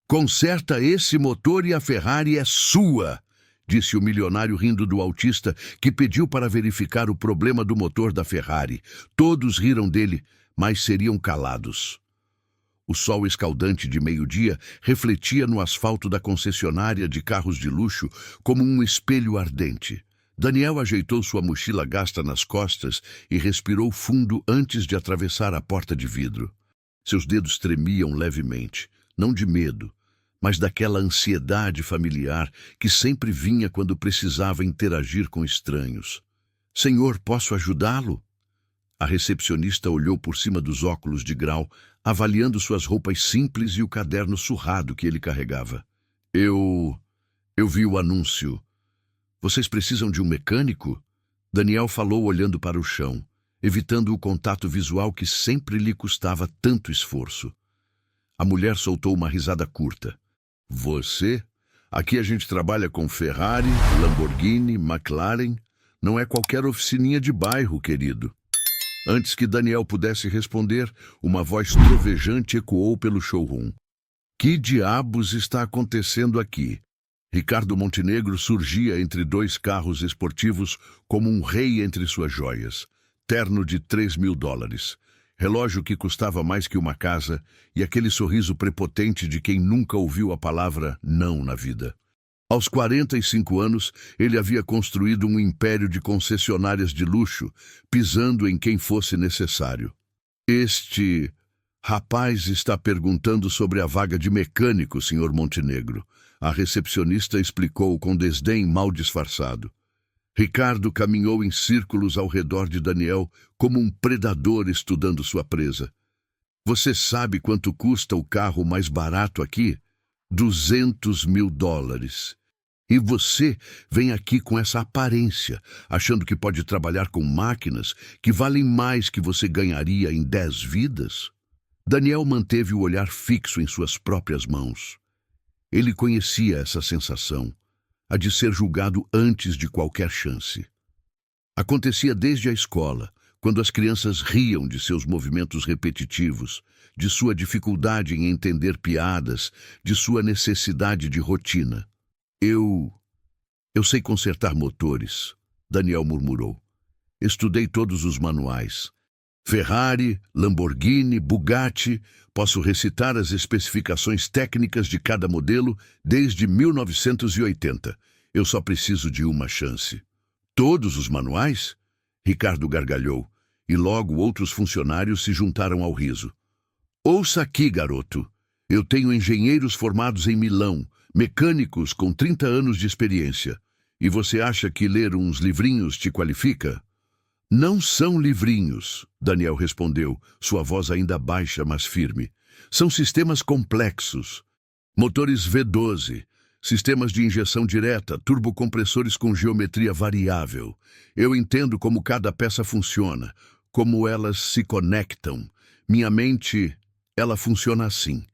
Conserta esse motor e a Ferrari é sua, disse o milionário rindo do autista, que pediu para verificar o problema do motor da Ferrari. Todos riram dele, mas seriam calados. O sol escaldante de meio-dia refletia no asfalto da concessionária de carros de luxo como um espelho ardente. Daniel ajeitou sua mochila gasta nas costas e respirou fundo antes de atravessar a porta de vidro. Seus dedos tremiam levemente, não de medo, mas daquela ansiedade familiar que sempre vinha quando precisava interagir com estranhos. "Senhor, posso ajudá-lo?" A recepcionista olhou por cima dos óculos de grau, avaliando suas roupas simples e o caderno surrado que ele carregava. Eu vi o anúncio. Vocês precisam de um mecânico?" Daniel falou olhando para o chão, evitando o contato visual que sempre lhe custava tanto esforço. A mulher soltou uma risada curta. "Você? Aqui a gente trabalha com Ferrari, Lamborghini, McLaren. Não é qualquer oficininha de bairro, querido." Antes que Daniel pudesse responder, uma voz trovejante ecoou pelo showroom. "Que diabos está acontecendo aqui?" Ricardo Montenegro surgia entre dois carros esportivos como um rei entre suas joias. Terno de $3.000. Relógio que custava mais que uma casa e aquele sorriso prepotente de quem nunca ouviu a palavra não na vida. Aos 45 anos, ele havia construído um império de concessionárias de luxo, pisando em quem fosse necessário. "Este rapaz está perguntando sobre a vaga de mecânico, Sr. Montenegro." A recepcionista explicou com desdém mal disfarçado. Ricardo caminhou em círculos ao redor de Daniel, como um predador estudando sua presa. "Você sabe quanto custa o carro mais barato aqui? $200.000. E você vem aqui com essa aparência, achando que pode trabalhar com máquinas que valem mais que você ganharia em 10 vidas?" Daniel manteve o olhar fixo em suas próprias mãos. Ele conhecia essa sensação, a de ser julgado antes de qualquer chance. Acontecia desde a escola, quando as crianças riam de seus movimentos repetitivos, de sua dificuldade em entender piadas, de sua necessidade de rotina. Eu sei consertar motores", Daniel murmurou. "Estudei todos os manuais. Ferrari, Lamborghini, Bugatti. Posso recitar as especificações técnicas de cada modelo desde 1980. Eu só preciso de uma chance." "Todos os manuais?" Ricardo gargalhou, e logo outros funcionários se juntaram ao riso. "Ouça aqui, garoto. Eu tenho engenheiros formados em Milão, mecânicos com 30 anos de experiência. E você acha que ler uns livrinhos te qualifica?" "Não são livrinhos", Daniel respondeu, sua voz ainda baixa, mas firme. "São sistemas complexos. Motores V12, sistemas de injeção direta, turbocompressores com geometria variável. Eu entendo como cada peça funciona, como elas se conectam. Minha mente, ela funciona assim.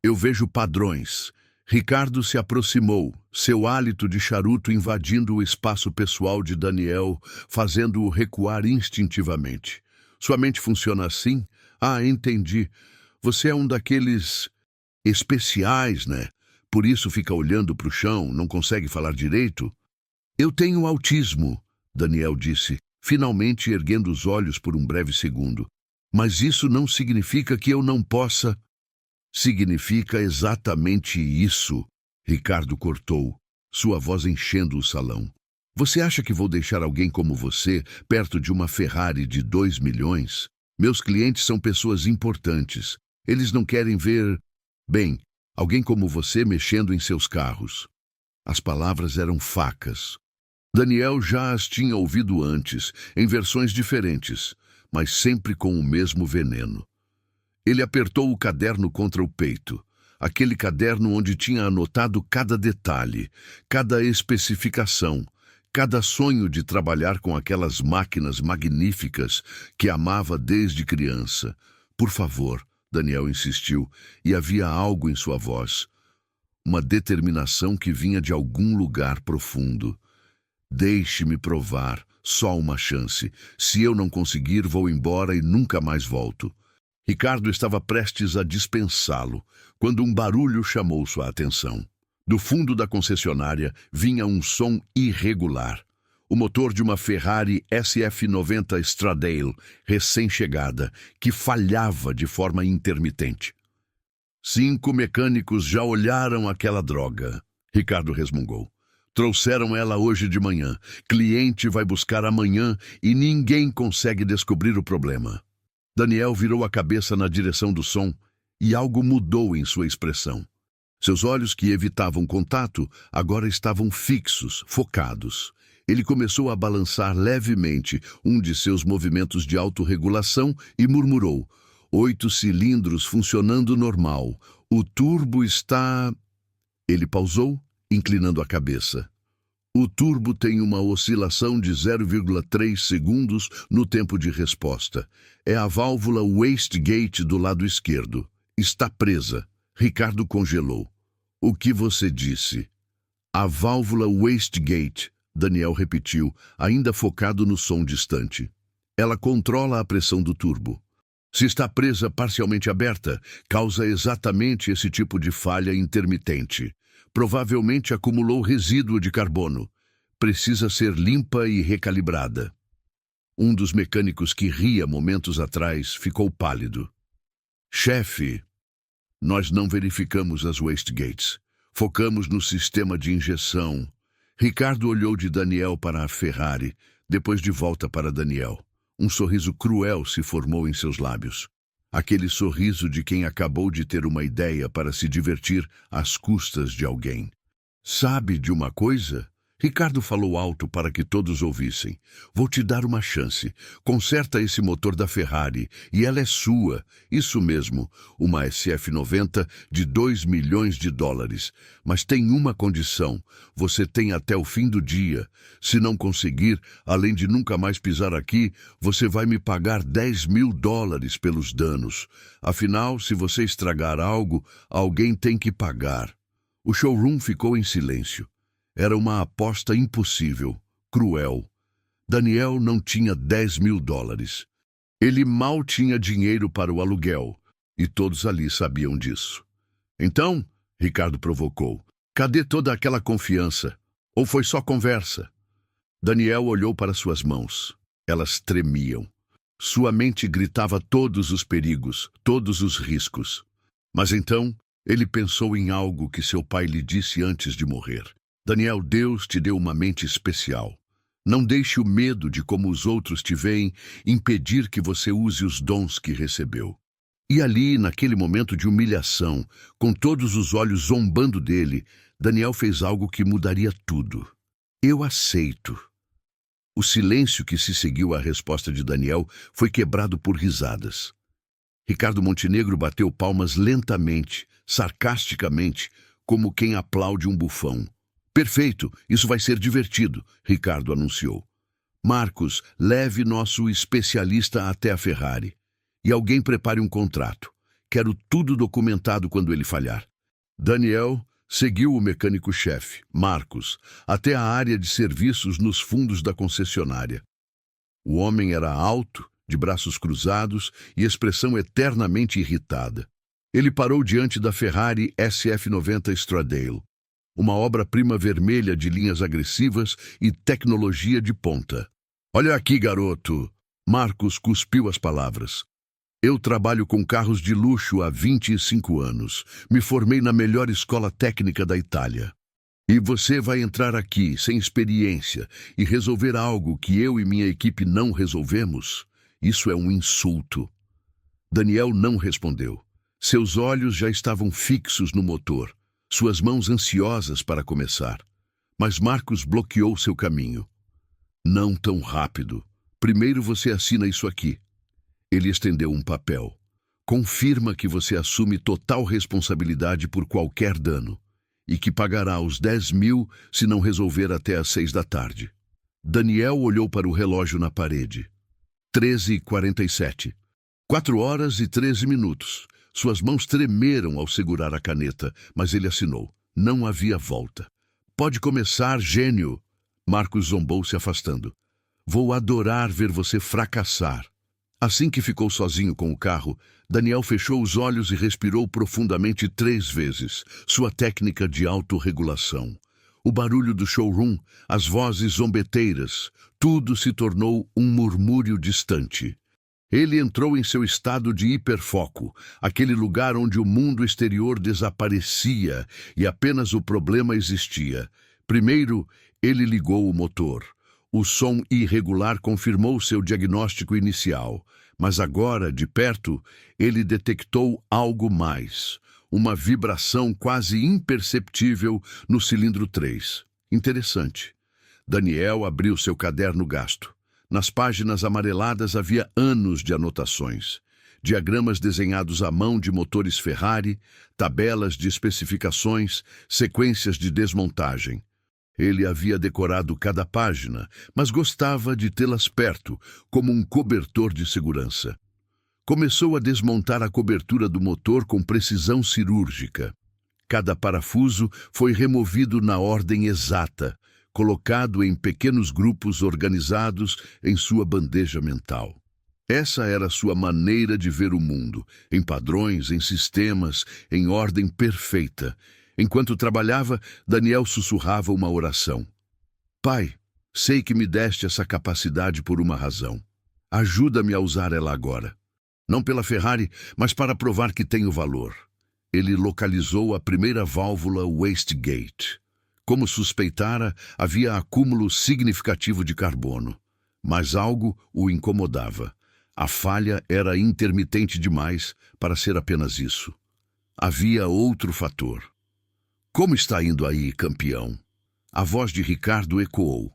Eu vejo padrões." Ricardo se aproximou, seu hálito de charuto invadindo o espaço pessoal de Daniel, fazendo-o recuar instintivamente. "Sua mente funciona assim? Ah, entendi. Você é um daqueles especiais, né? Por isso fica olhando para o chão, não consegue falar direito?" "Eu tenho autismo", Daniel disse, finalmente erguendo os olhos por um breve segundo. "Mas isso não significa que eu não possa..." "Significa exatamente isso", Ricardo cortou, sua voz enchendo o salão. "Você acha que vou deixar alguém como você perto de uma Ferrari de 2 milhões? Meus clientes são pessoas importantes. Eles não querem ver, bem, alguém como você mexendo em seus carros." As palavras eram facas. Daniel já as tinha ouvido antes, em versões diferentes, mas sempre com o mesmo veneno. Ele apertou o caderno contra o peito, aquele caderno onde tinha anotado cada detalhe, cada especificação, cada sonho de trabalhar com aquelas máquinas magníficas que amava desde criança. "Por favor", Daniel insistiu, e havia algo em sua voz, uma determinação que vinha de algum lugar profundo. "Deixe-me provar, só uma chance. Se eu não conseguir, vou embora e nunca mais volto." Ricardo estava prestes a dispensá-lo, quando um barulho chamou sua atenção. Do fundo da concessionária vinha um som irregular. O motor de uma Ferrari SF90 Stradale, recém-chegada, que falhava de forma intermitente. 5 mecânicos já olharam aquela droga, Ricardo resmungou. Trouxeram ela hoje de manhã. Cliente vai buscar amanhã e ninguém consegue descobrir o problema. Daniel virou a cabeça na direção do som e algo mudou em sua expressão. Seus olhos, que evitavam contato, agora estavam fixos, focados. Ele começou a balançar levemente um de seus movimentos de autorregulação e murmurou: 8 cilindros funcionando normal. O turbo está... Ele pausou, inclinando a cabeça. O turbo tem uma oscilação de 0,3 segundos no tempo de resposta. É a válvula wastegate do lado esquerdo. Está presa. Ricardo congelou. O que você disse? A válvula wastegate, Daniel repetiu, ainda focado no som distante. Ela controla a pressão do turbo. Se está presa parcialmente aberta, causa exatamente esse tipo de falha intermitente. Provavelmente acumulou resíduo de carbono. Precisa ser limpa e recalibrada. Um dos mecânicos que ria momentos atrás ficou pálido. Chefe, nós não verificamos as wastegates. Focamos no sistema de injeção. Ricardo olhou de Daniel para a Ferrari, depois de volta para Daniel. Um sorriso cruel se formou em seus lábios. Aquele sorriso de quem acabou de ter uma ideia para se divertir às custas de alguém. Sabe de uma coisa? Ricardo falou alto para que todos ouvissem. Vou te dar uma chance. Conserta esse motor da Ferrari e ela é sua. Isso mesmo, uma SF90 de 2 milhões de dólares. Mas tem uma condição. Você tem até o fim do dia. Se não conseguir, além de nunca mais pisar aqui, você vai me pagar 10 mil dólares pelos danos. Afinal, se você estragar algo, alguém tem que pagar. O showroom ficou em silêncio. Era uma aposta impossível, cruel. Daniel não tinha 10 mil dólares. Ele mal tinha dinheiro para o aluguel, e todos ali sabiam disso. Então, Ricardo provocou, cadê toda aquela confiança? Ou foi só conversa? Daniel olhou para suas mãos. Elas tremiam. Sua mente gritava todos os perigos, todos os riscos. Mas então, ele pensou em algo que seu pai lhe disse antes de morrer. Daniel, Deus te deu uma mente especial. Não deixe o medo de como os outros te veem impedir que você use os dons que recebeu. E ali, naquele momento de humilhação, com todos os olhos zombando dele, Daniel fez algo que mudaria tudo. Eu aceito. O silêncio que se seguiu à resposta de Daniel foi quebrado por risadas. Ricardo Montenegro bateu palmas lentamente, sarcasticamente, como quem aplaude um bufão. Perfeito, isso vai ser divertido, Ricardo anunciou. Marcos, leve nosso especialista até a Ferrari. E alguém prepare um contrato. Quero tudo documentado quando ele falhar. Daniel seguiu o mecânico-chefe, Marcos, até a área de serviços nos fundos da concessionária. O homem era alto, de braços cruzados e expressão eternamente irritada. Ele parou diante da Ferrari SF90 Stradale. Uma obra-prima vermelha de linhas agressivas e tecnologia de ponta. Olha aqui, garoto. Marcos cuspiu as palavras. Eu trabalho com carros de luxo há 25 anos. Me formei na melhor escola técnica da Itália. E você vai entrar aqui, sem experiência, e resolver algo que eu e minha equipe não resolvemos? Isso é um insulto. Daniel não respondeu. Seus olhos já estavam fixos no motor. Suas mãos ansiosas para começar. Mas Marcos bloqueou seu caminho. Não tão rápido. Primeiro você assina isso aqui. Ele estendeu um papel. Confirma que você assume total responsabilidade por qualquer dano e que pagará os 10 mil se não resolver até às 6 da tarde. Daniel olhou para o relógio na parede. 13h47. 4 horas e 13 minutos. Suas mãos tremeram ao segurar a caneta, mas ele assinou. Não havia volta. Pode começar, gênio. Marcos zombou se afastando. Vou adorar ver você fracassar. Assim que ficou sozinho com o carro, Daniel fechou os olhos e respirou profundamente 3 vezes, sua técnica de autorregulação. O barulho do showroom, as vozes zombeteiras, tudo se tornou um murmúrio distante. Ele entrou em seu estado de hiperfoco, aquele lugar onde o mundo exterior desaparecia e apenas o problema existia. Primeiro, ele ligou o motor. O som irregular confirmou seu diagnóstico inicial, mas agora, de perto, ele detectou algo mais. Uma vibração quase imperceptível no cilindro 3. Interessante. Daniel abriu seu caderno gasto. Nas páginas amareladas havia anos de anotações. Diagramas desenhados à mão de motores Ferrari, tabelas de especificações, sequências de desmontagem. Ele havia decorado cada página, mas gostava de tê-las perto, como um cobertor de segurança. Começou a desmontar a cobertura do motor com precisão cirúrgica. Cada parafuso foi removido na ordem exata, colocado em pequenos grupos organizados em sua bandeja mental. Essa era sua maneira de ver o mundo, em padrões, em sistemas, em ordem perfeita. Enquanto trabalhava, Daniel sussurrava uma oração. Pai, sei que me deste essa capacidade por uma razão. Ajuda-me a usar ela agora. Não pela Ferrari, mas para provar que tenho valor. Ele localizou a primeira válvula wastegate. Como suspeitara, havia acúmulo significativo de carbono. Mas algo o incomodava. A falha era intermitente demais para ser apenas isso. Havia outro fator. Como está indo aí, campeão? A voz de Ricardo ecoou.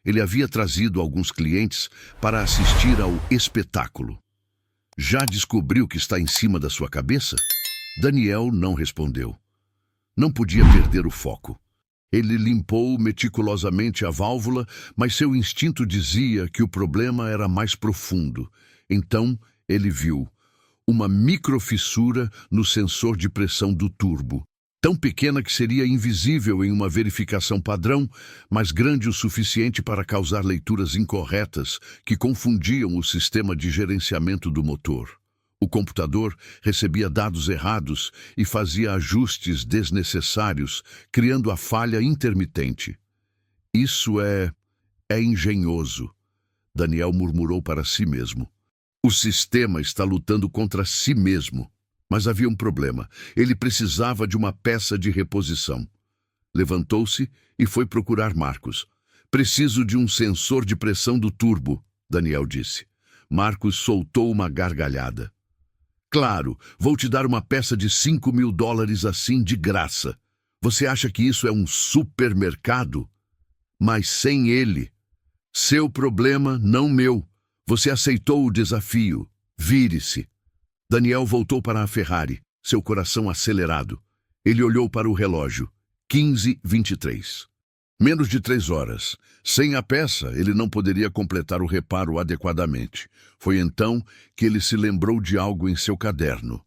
Ele havia trazido alguns clientes para assistir ao espetáculo. Já descobriu que está em cima da sua cabeça? Daniel não respondeu. Não podia perder o foco. Ele limpou meticulosamente a válvula, mas seu instinto dizia que o problema era mais profundo. Então, ele viu uma microfissura no sensor de pressão do turbo. Tão pequena que seria invisível em uma verificação padrão, mas grande o suficiente para causar leituras incorretas que confundiam o sistema de gerenciamento do motor. O computador recebia dados errados e fazia ajustes desnecessários, criando a falha intermitente. Isso é engenhoso, Daniel murmurou para si mesmo. O sistema está lutando contra si mesmo. Mas havia um problema. Ele precisava de uma peça de reposição. Levantou-se e foi procurar Marcos. Preciso de um sensor de pressão do turbo, Daniel disse. Marcos soltou uma gargalhada. Claro, vou te dar uma peça de $5.000 assim de graça. Você acha que isso é um supermercado? Mas sem ele. Seu problema, não meu. Você aceitou o desafio. Vire-se. Daniel voltou para a Ferrari, seu coração acelerado. Ele olhou para o relógio. 15h23. Menos de 3 horas. Sem a peça, ele não poderia completar o reparo adequadamente. Foi então que ele se lembrou de algo em seu caderno.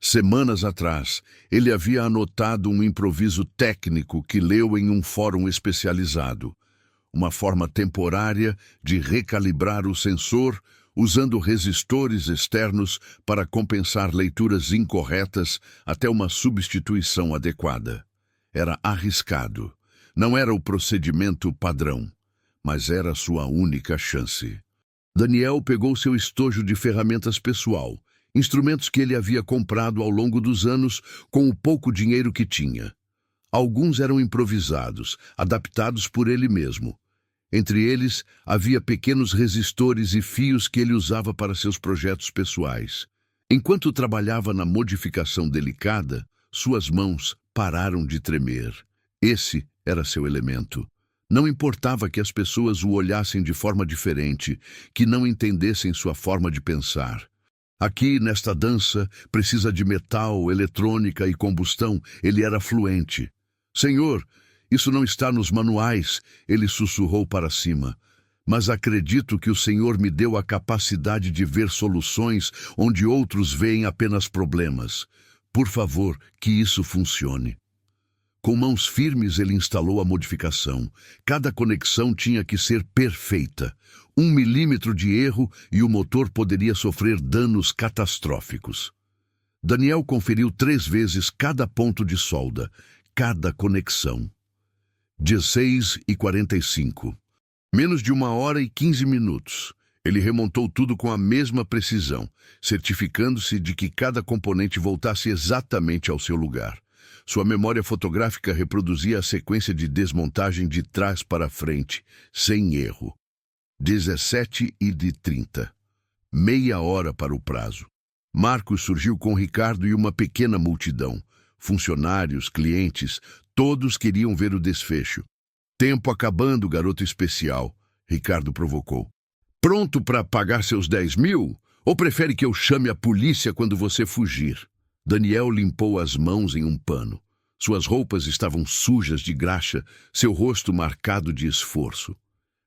Semanas atrás, ele havia anotado um improviso técnico que leu em um fórum especializado. Uma forma temporária de recalibrar o sensor usando resistores externos para compensar leituras incorretas até uma substituição adequada. Era arriscado. Não era o procedimento padrão, mas era sua única chance. Daniel pegou seu estojo de ferramentas pessoal, instrumentos que ele havia comprado ao longo dos anos com o pouco dinheiro que tinha. Alguns eram improvisados, adaptados por ele mesmo. Entre eles, havia pequenos resistores e fios que ele usava para seus projetos pessoais. Enquanto trabalhava na modificação delicada, suas mãos pararam de tremer. Esse era seu elemento. Não importava que as pessoas o olhassem de forma diferente, que não entendessem sua forma de pensar. Aqui, nesta dança, precisa de metal, eletrônica e combustão. Ele era fluente. Senhor, isso não está nos manuais, ele sussurrou para cima. Mas acredito que o Senhor me deu a capacidade de ver soluções onde outros veem apenas problemas. Por favor, que isso funcione. Com mãos firmes, ele instalou a modificação. Cada conexão tinha que ser perfeita. 1 milímetro de erro e o motor poderia sofrer danos catastróficos. Daniel conferiu 3 vezes cada ponto de solda, cada conexão. 16h45. Menos de 1h15. Ele remontou tudo com a mesma precisão, certificando-se de que cada componente voltasse exatamente ao seu lugar. Sua memória fotográfica reproduzia a sequência de desmontagem de trás para frente, sem erro. 17h30. Meia hora para o prazo. Marcos surgiu com Ricardo e uma pequena multidão. Funcionários, clientes, todos queriam ver o desfecho. Tempo acabando, garoto especial, Ricardo provocou. Pronto para pagar seus 10 mil? Ou prefere que eu chame a polícia quando você fugir? Daniel limpou as mãos em um pano. Suas roupas estavam sujas de graxa, seu rosto marcado de esforço.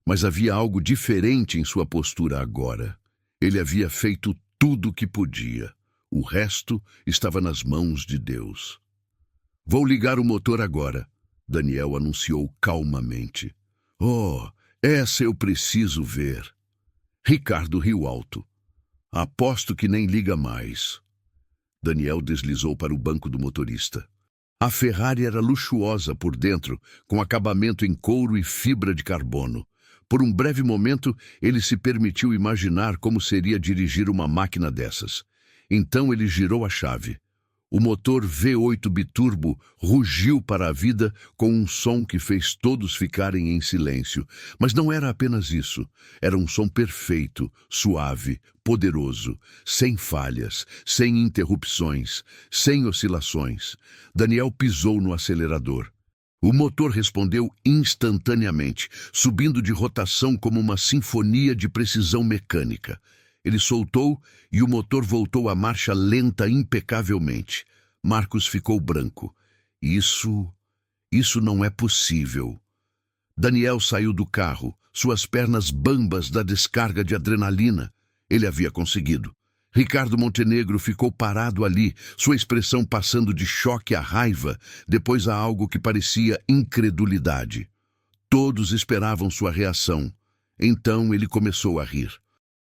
Mas havia algo diferente em sua postura agora. Ele havia feito tudo o que podia. O resto estava nas mãos de Deus. Vou ligar o motor agora, Daniel anunciou calmamente. Oh, essa eu preciso ver. Ricardo riu alto. Aposto que nem liga mais. Daniel deslizou para o banco do motorista. A Ferrari era luxuosa por dentro, com acabamento em couro e fibra de carbono. Por um breve momento, ele se permitiu imaginar como seria dirigir uma máquina dessas. Então ele girou a chave. O motor V8 biturbo rugiu para a vida com um som que fez todos ficarem em silêncio. Mas não era apenas isso. Era um som perfeito, suave, poderoso, sem falhas, sem interrupções, sem oscilações. Daniel pisou no acelerador. O motor respondeu instantaneamente, subindo de rotação como uma sinfonia de precisão mecânica. Ele soltou e o motor voltou à marcha lenta impecavelmente. Marcos ficou branco. Isso não é possível. Daniel saiu do carro, suas pernas bambas da descarga de adrenalina. Ele havia conseguido. Ricardo Montenegro ficou parado ali, sua expressão passando de choque à raiva, depois a algo que parecia incredulidade. Todos esperavam sua reação. Então ele começou a rir.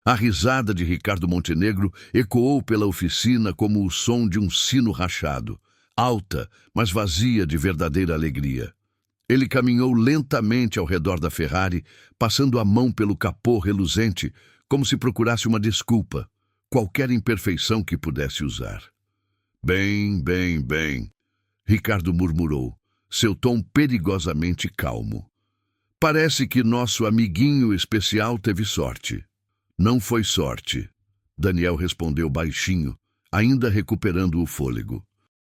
A risada de Ricardo Montenegro ecoou pela oficina como o som de um sino rachado, alta, mas vazia de verdadeira alegria. Ele caminhou lentamente ao redor da Ferrari, passando a mão pelo capô reluzente, como se procurasse uma desculpa, qualquer imperfeição que pudesse usar. Bem, Ricardo murmurou, seu tom perigosamente calmo. Parece que nosso amiguinho especial teve sorte. Não foi sorte, Daniel respondeu baixinho, ainda recuperando o fôlego.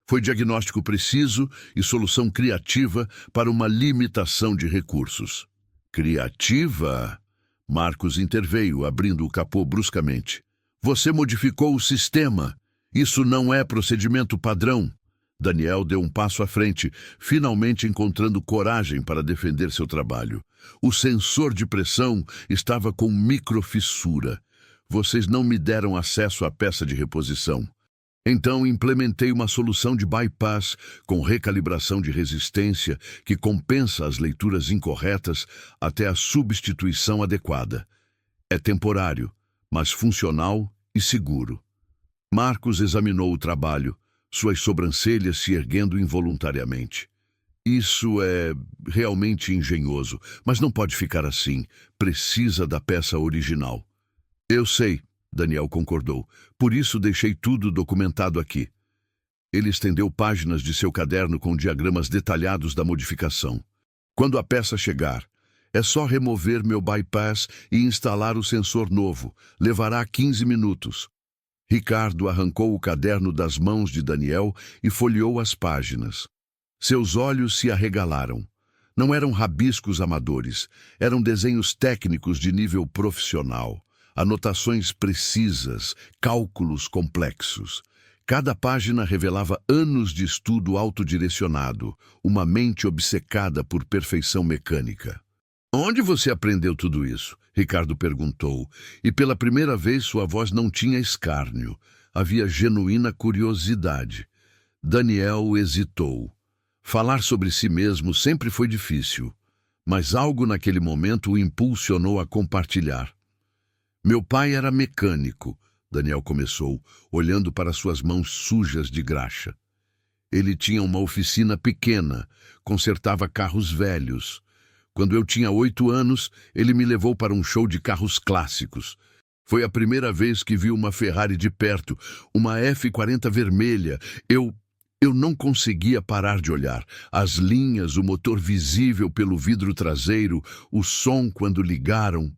Foi diagnóstico preciso e solução criativa para uma limitação de recursos. Criativa? Marcos interveio, abrindo o capô bruscamente. Você modificou o sistema. Isso não é procedimento padrão. Daniel deu um passo à frente, finalmente encontrando coragem para defender seu trabalho. O sensor de pressão estava com microfissura. Vocês não me deram acesso à peça de reposição. Então implementei uma solução de bypass com recalibração de resistência que compensa as leituras incorretas até a substituição adequada. É temporário, mas funcional e seguro. Marcos examinou o trabalho, suas sobrancelhas se erguendo involuntariamente. Isso é realmente engenhoso, mas não pode ficar assim. Precisa da peça original. Eu sei, Daniel concordou. Por isso deixei tudo documentado aqui. Ele estendeu páginas de seu caderno com diagramas detalhados da modificação. Quando a peça chegar, é só remover meu bypass e instalar o sensor novo. Levará 15 minutos. Ricardo arrancou o caderno das mãos de Daniel e folheou as páginas. Seus olhos se arregalaram. Não eram rabiscos amadores, eram desenhos técnicos de nível profissional. Anotações precisas, cálculos complexos. Cada página revelava anos de estudo autodirecionado, uma mente obcecada por perfeição mecânica. Onde você aprendeu tudo isso? Ricardo perguntou, e pela primeira vez sua voz não tinha escárnio. Havia genuína curiosidade. Daniel hesitou. Falar sobre si mesmo sempre foi difícil, mas algo naquele momento o impulsionou a compartilhar. Meu pai era mecânico, Daniel começou, olhando para suas mãos sujas de graxa. Ele tinha uma oficina pequena, consertava carros velhos. Quando eu tinha 8 anos, ele me levou para um show de carros clássicos. Foi a primeira vez que vi uma Ferrari de perto, uma F40 vermelha. Eu não conseguia parar de olhar. As linhas, o motor visível pelo vidro traseiro, o som quando ligaram.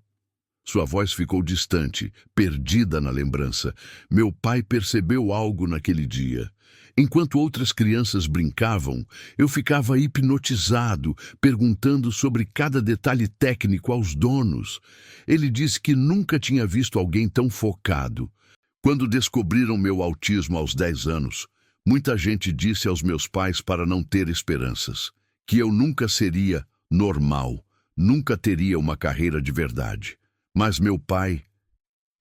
Sua voz ficou distante, perdida na lembrança. Meu pai percebeu algo naquele dia. Enquanto outras crianças brincavam, eu ficava hipnotizado, perguntando sobre cada detalhe técnico aos donos. Ele disse que nunca tinha visto alguém tão focado. Quando descobriram meu autismo aos 10 anos, muita gente disse aos meus pais para não ter esperanças, que eu nunca seria normal, nunca teria uma carreira de verdade. Mas meu pai,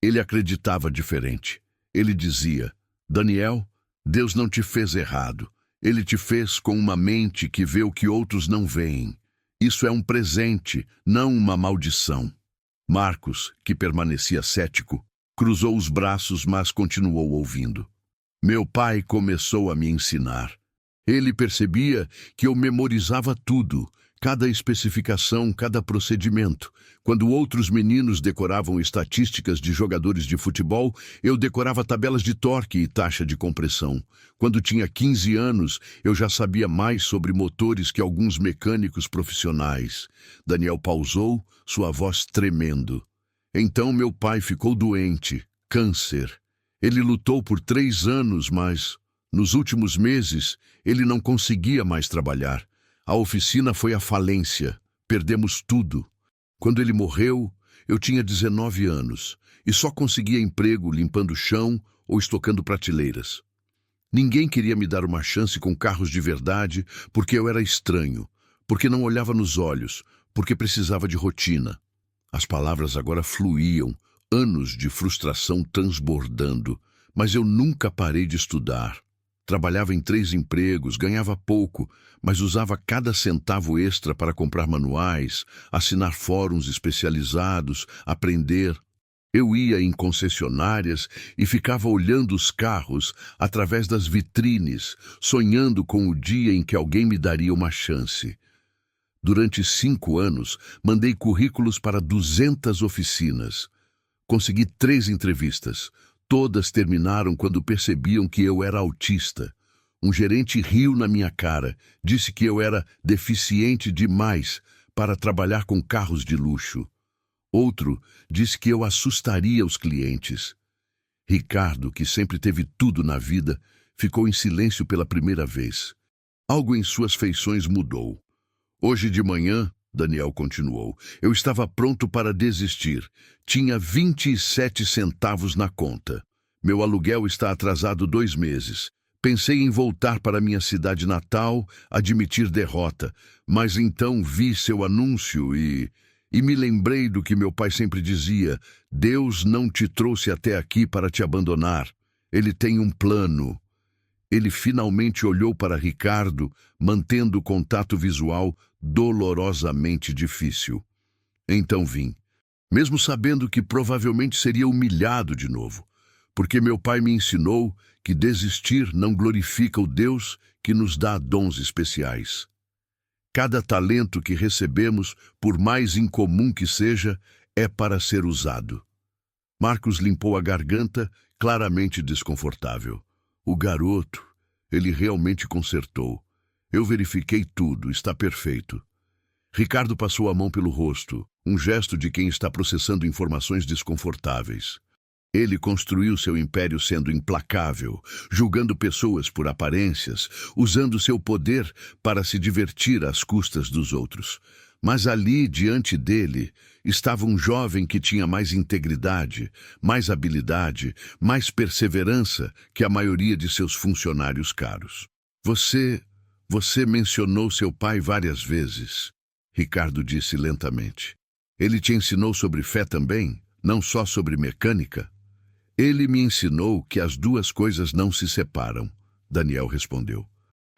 ele acreditava diferente. Ele dizia: Daniel, Deus não te fez errado. Ele te fez com uma mente que vê o que outros não veem. Isso é um presente, não uma maldição. Marcos, que permanecia cético, cruzou os braços, mas continuou ouvindo. Meu pai começou a me ensinar. Ele percebia que eu memorizava tudo, cada especificação, cada procedimento. Quando outros meninos decoravam estatísticas de jogadores de futebol, eu decorava tabelas de torque e taxa de compressão. Quando tinha 15 anos, eu já sabia mais sobre motores que alguns mecânicos profissionais. Daniel pausou, sua voz tremendo. Então meu pai ficou doente, câncer. Ele lutou por 3 anos, mas, nos últimos meses, ele não conseguia mais trabalhar. A oficina foi à falência. Perdemos tudo. Quando ele morreu, eu tinha 19 anos e só conseguia emprego limpando o chão ou estocando prateleiras. Ninguém queria me dar uma chance com carros de verdade porque eu era estranho, porque não olhava nos olhos, porque precisava de rotina. As palavras agora fluíam, anos de frustração transbordando, mas eu nunca parei de estudar. Trabalhava em 3 empregos, ganhava pouco, mas usava cada centavo extra para comprar manuais, assinar fóruns especializados, aprender. Eu ia em concessionárias e ficava olhando os carros através das vitrines, sonhando com o dia em que alguém me daria uma chance. Durante 5 anos, mandei currículos para 200 oficinas. Consegui 3 entrevistas. Todas terminaram quando percebiam que eu era autista. Um gerente riu na minha cara, disse que eu era deficiente demais para trabalhar com carros de luxo. Outro disse que eu assustaria os clientes. Ricardo, que sempre teve tudo na vida, ficou em silêncio pela primeira vez. Algo em suas feições mudou. Hoje de manhã, Daniel continuou, eu estava pronto para desistir. Tinha 27 centavos na conta. Meu aluguel está atrasado 2 meses. Pensei em voltar para minha cidade natal, admitir derrota, mas então vi seu anúncio e me lembrei do que meu pai sempre dizia: Deus não te trouxe até aqui para te abandonar. Ele tem um plano. Ele finalmente olhou para Ricardo, mantendo o contato visual dolorosamente difícil. Então vim, mesmo sabendo que provavelmente seria humilhado de novo, porque meu pai me ensinou que desistir não glorifica o Deus que nos dá dons especiais. Cada talento que recebemos, por mais incomum que seja, é para ser usado. Marcos limpou a garganta, claramente desconfortável. O garoto, ele realmente consertou. Eu verifiquei tudo, está perfeito. Ricardo passou a mão pelo rosto, um gesto de quem está processando informações desconfortáveis. Ele construiu seu império sendo implacável, julgando pessoas por aparências, usando seu poder para se divertir às custas dos outros. Mas ali, diante dele, estava um jovem que tinha mais integridade, mais habilidade, mais perseverança que a maioria de seus funcionários caros. Você mencionou seu pai várias vezes, Ricardo disse lentamente. Ele te ensinou sobre fé também, não só sobre mecânica? Ele me ensinou que as 2 coisas não se separam, Daniel respondeu.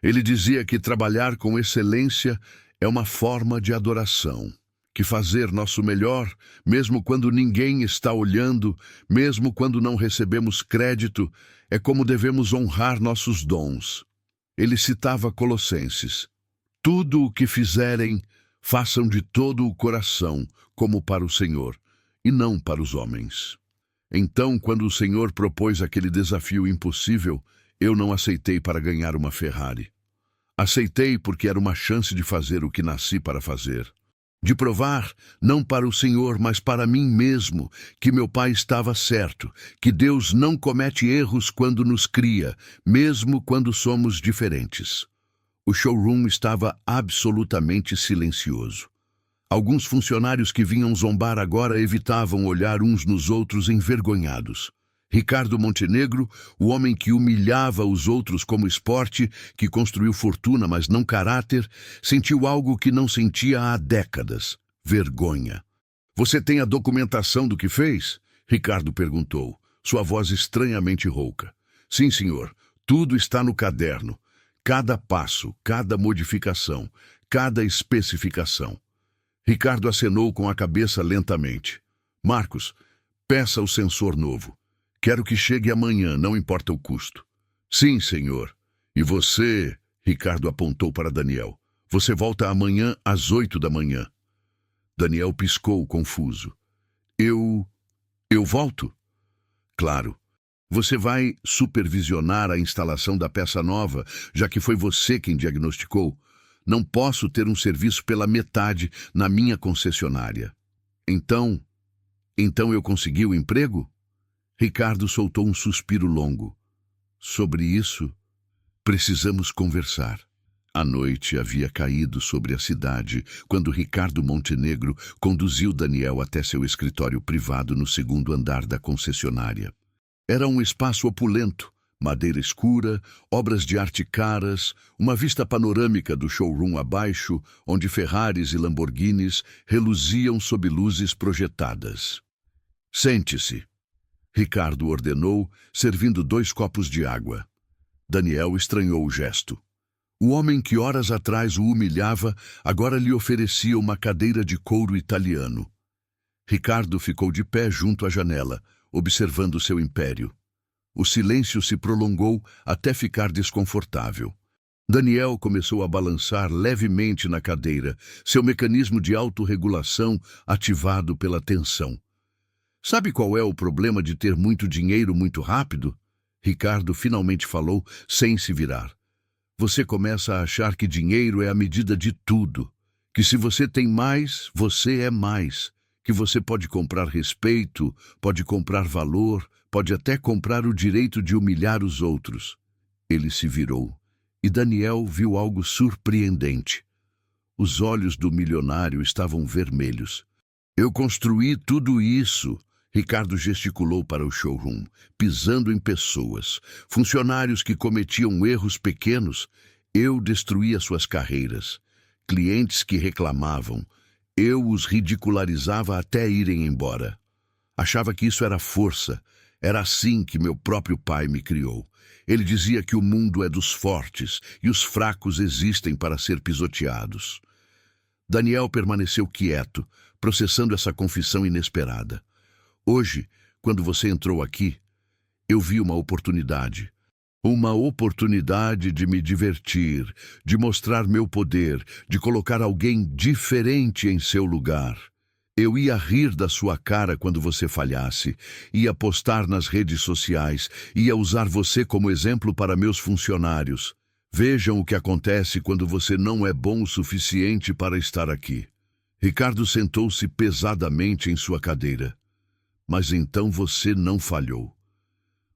Ele dizia que trabalhar com excelência é uma forma de adoração, que fazer nosso melhor, mesmo quando ninguém está olhando, mesmo quando não recebemos crédito, é como devemos honrar nossos dons. Ele citava Colossenses: tudo o que fizerem, façam de todo o coração, como para o Senhor, e não para os homens. Então, quando o Senhor propôs aquele desafio impossível, eu não aceitei para ganhar uma Ferrari. Aceitei porque era uma chance de fazer o que nasci para fazer. De provar, não para o Senhor, mas para mim mesmo, que meu pai estava certo, que Deus não comete erros quando nos cria, mesmo quando somos diferentes. O showroom estava absolutamente silencioso. Alguns funcionários que vinham zombar agora evitavam olhar uns nos outros envergonhados. Ricardo Montenegro, o homem que humilhava os outros como esporte, que construiu fortuna, mas não caráter, sentiu algo que não sentia há décadas: vergonha. Você tem a documentação do que fez? Ricardo perguntou, sua voz estranhamente rouca. Sim, senhor. Tudo está no caderno. Cada passo, cada modificação, cada especificação. Ricardo acenou com a cabeça lentamente. Marcos, peça o sensor novo. Quero que chegue amanhã, não importa o custo. Sim, senhor. E você, Ricardo apontou para Daniel, você volta amanhã às 8 da manhã. Daniel piscou, confuso. Eu volto? Claro. Você vai supervisionar a instalação da peça nova, já que foi você quem diagnosticou. Não posso ter um serviço pela metade na minha concessionária. Então eu consegui o emprego? Ricardo soltou um suspiro longo. Sobre isso, precisamos conversar. A noite havia caído sobre a cidade quando Ricardo Montenegro conduziu Daniel até seu escritório privado no segundo andar da concessionária. Era um espaço opulento, madeira escura, obras de arte caras, uma vista panorâmica do showroom abaixo, onde Ferraris e Lamborghinis reluziam sob luzes projetadas. Sente-se, Ricardo ordenou, servindo 2 copos de água. Daniel estranhou o gesto. O homem que horas atrás o humilhava agora lhe oferecia uma cadeira de couro italiano. Ricardo ficou de pé junto à janela, observando seu império. O silêncio se prolongou até ficar desconfortável. Daniel começou a balançar levemente na cadeira, seu mecanismo de autorregulação ativado pela tensão. Sabe qual é o problema de ter muito dinheiro muito rápido? Ricardo finalmente falou, sem se virar. Você começa a achar que dinheiro é a medida de tudo, que se você tem mais, você é mais, que você pode comprar respeito, pode comprar valor, pode até comprar o direito de humilhar os outros. Ele se virou, e Daniel viu algo surpreendente. Os olhos do milionário estavam vermelhos. Eu construí tudo isso, Ricardo gesticulou para o showroom, pisando em pessoas, funcionários que cometiam erros pequenos. Eu destruía suas carreiras, clientes que reclamavam. Eu os ridicularizava até irem embora. Achava que isso era força. Era assim que meu próprio pai me criou. Ele dizia que o mundo é dos fortes e os fracos existem para ser pisoteados. Daniel permaneceu quieto, processando essa confissão inesperada. Hoje, quando você entrou aqui, eu vi uma oportunidade. Uma oportunidade de me divertir, de mostrar meu poder, de colocar alguém diferente em seu lugar. Eu ia rir da sua cara quando você falhasse, ia postar nas redes sociais, ia usar você como exemplo para meus funcionários. Vejam o que acontece quando você não é bom o suficiente para estar aqui. Ricardo sentou-se pesadamente em sua cadeira. Mas então você não falhou.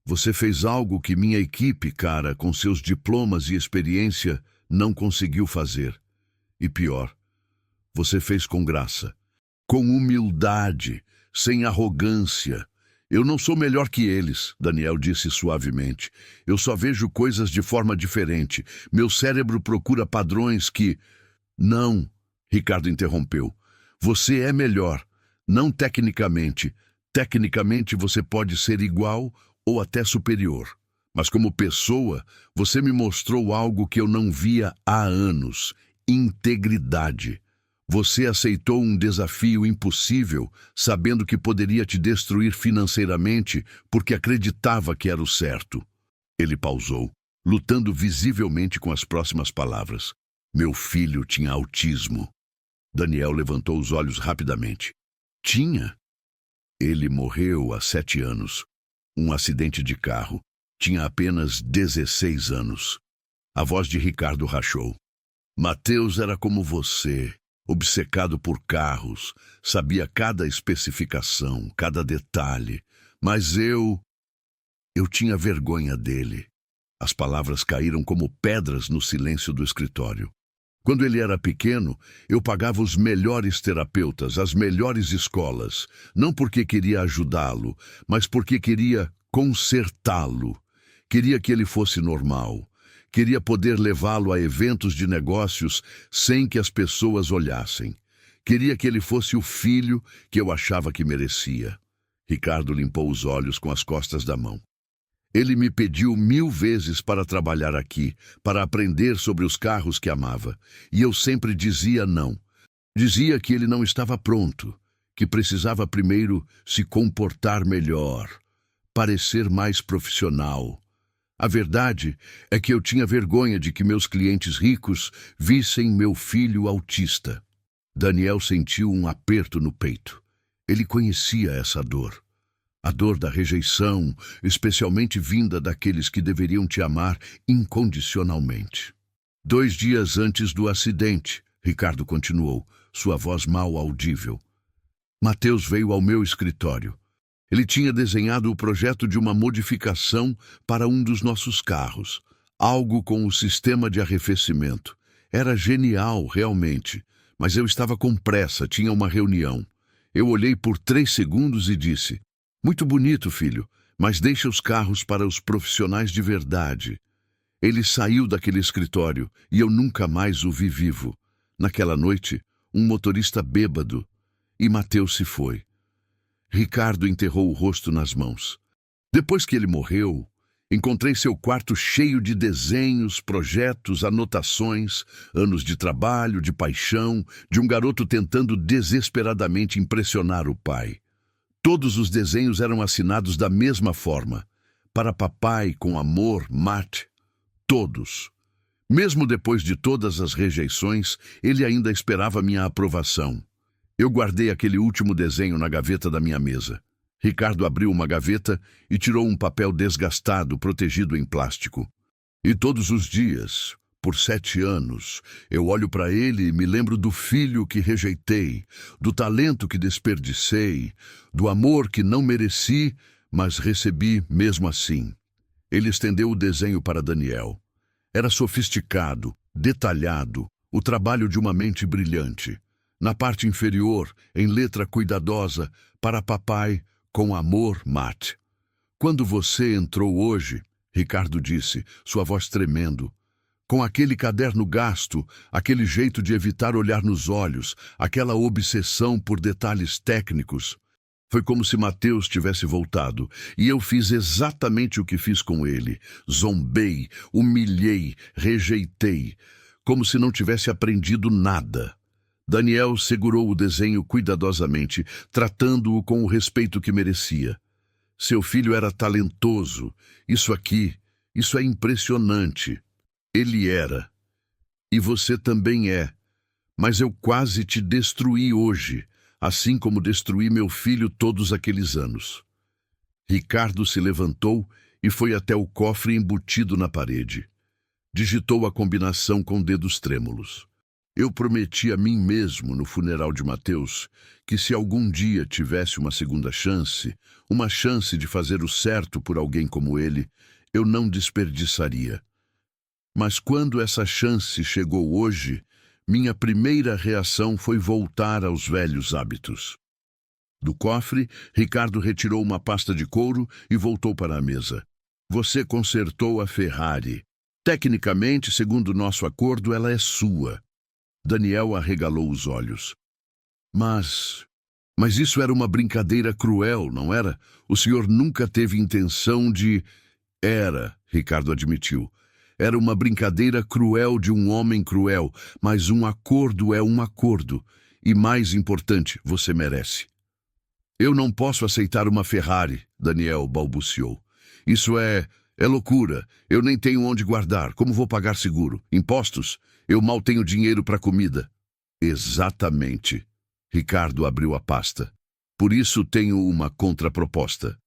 Você fez algo que minha equipe, cara, com seus diplomas e experiência, não conseguiu fazer. E pior, você fez com graça, com humildade, sem arrogância. Eu não sou melhor que eles, Daniel disse suavemente. Eu só vejo coisas de forma diferente. Meu cérebro procura padrões que... Não, Ricardo interrompeu. Você é melhor, não tecnicamente. Tecnicamente você pode ser igual ou até superior, Mas como pessoa, você me mostrou algo que eu não via há anos: integridade. Você aceitou um desafio impossível, sabendo que poderia te destruir financeiramente porque acreditava que era o certo. Ele pausou, lutando visivelmente com as próximas palavras. Meu filho tinha autismo. Daniel levantou os olhos rapidamente. Tinha? Ele morreu há 7 anos. Um acidente de carro. Tinha apenas 16 anos. A voz de Ricardo rachou. Mateus era como você, obcecado por carros, sabia cada especificação, cada detalhe. Mas eu tinha vergonha dele. As palavras caíram como pedras no silêncio do escritório. Quando ele era pequeno, eu pagava os melhores terapeutas, as melhores escolas, não porque queria ajudá-lo, mas porque queria consertá-lo. Queria que ele fosse normal. Queria poder levá-lo a eventos de negócios sem que as pessoas olhassem. Queria que ele fosse o filho que eu achava que merecia. Ricardo limpou os olhos com as costas da mão. Ele me pediu 1000 vezes para trabalhar aqui, para aprender sobre os carros que amava. E eu sempre dizia não. Dizia que ele não estava pronto, que precisava primeiro se comportar melhor, parecer mais profissional. A verdade é que eu tinha vergonha de que meus clientes ricos vissem meu filho autista. Daniel sentiu um aperto no peito. Ele conhecia essa dor. A dor da rejeição, especialmente vinda daqueles que deveriam te amar incondicionalmente. 2 dias antes do acidente, Ricardo continuou, sua voz mal audível. Mateus veio ao meu escritório. Ele tinha desenhado o projeto de uma modificação para um dos nossos carros, algo com o sistema de arrefecimento. Era genial, realmente, mas eu estava com pressa, tinha uma reunião. Eu olhei por 3 segundos e disse: muito bonito, filho, mas deixa os carros para os profissionais de verdade. Ele saiu daquele escritório e eu nunca mais o vi vivo. Naquela noite, um motorista bêbado, e Mateus se foi. Ricardo enterrou o rosto nas mãos. Depois que ele morreu, encontrei seu quarto cheio de desenhos, projetos, anotações, anos de trabalho, de paixão, de um garoto tentando desesperadamente impressionar o pai. Todos os desenhos eram assinados da mesma forma. Para papai, com amor, Matt. Todos. Mesmo depois de todas as rejeições, ele ainda esperava minha aprovação. Eu guardei aquele último desenho na gaveta da minha mesa. Ricardo abriu uma gaveta e tirou um papel desgastado, protegido em plástico. E todos os dias, por 7 anos, eu olho para ele e me lembro do filho que rejeitei, do talento que desperdicei, do amor que não mereci, mas recebi mesmo assim. Ele estendeu o desenho para Daniel. Era sofisticado, detalhado, o trabalho de uma mente brilhante. Na parte inferior, em letra cuidadosa, para papai, com amor, Matt. Quando você entrou hoje, Ricardo disse, sua voz tremendo, com aquele caderno gasto, aquele jeito de evitar olhar nos olhos, aquela obsessão por detalhes técnicos. Foi como se Mateus tivesse voltado, e eu fiz exatamente o que fiz com ele. Zombei, humilhei, rejeitei, como se não tivesse aprendido nada. Daniel segurou o desenho cuidadosamente, tratando-o com o respeito que merecia. Seu filho era talentoso. Isso é impressionante. Ele era. E você também é. Mas eu quase te destruí hoje, assim como destruí meu filho todos aqueles anos. Ricardo se levantou e foi até o cofre embutido na parede. Digitou a combinação com dedos trêmulos. Eu prometi a mim mesmo, no funeral de Mateus, que se algum dia tivesse uma segunda chance, uma chance de fazer o certo por alguém como ele, eu não desperdiçaria. Mas quando essa chance chegou hoje, minha primeira reação foi voltar aos velhos hábitos. Do cofre, Ricardo retirou uma pasta de couro e voltou para a mesa. Você consertou a Ferrari. Tecnicamente, segundo nosso acordo, ela é sua. Daniel arregalou os olhos. Mas isso era uma brincadeira cruel, não era? O senhor nunca teve intenção de... Era, Ricardo admitiu. Era uma brincadeira cruel de um homem cruel, mas um acordo é um acordo. E mais importante, você merece. Eu não posso aceitar uma Ferrari, Daniel balbuciou. Isso é loucura. Eu nem tenho onde guardar. Como vou pagar seguro? Impostos? Eu mal tenho dinheiro para comida. Exatamente. Ricardo abriu a pasta. Por isso tenho uma contraproposta.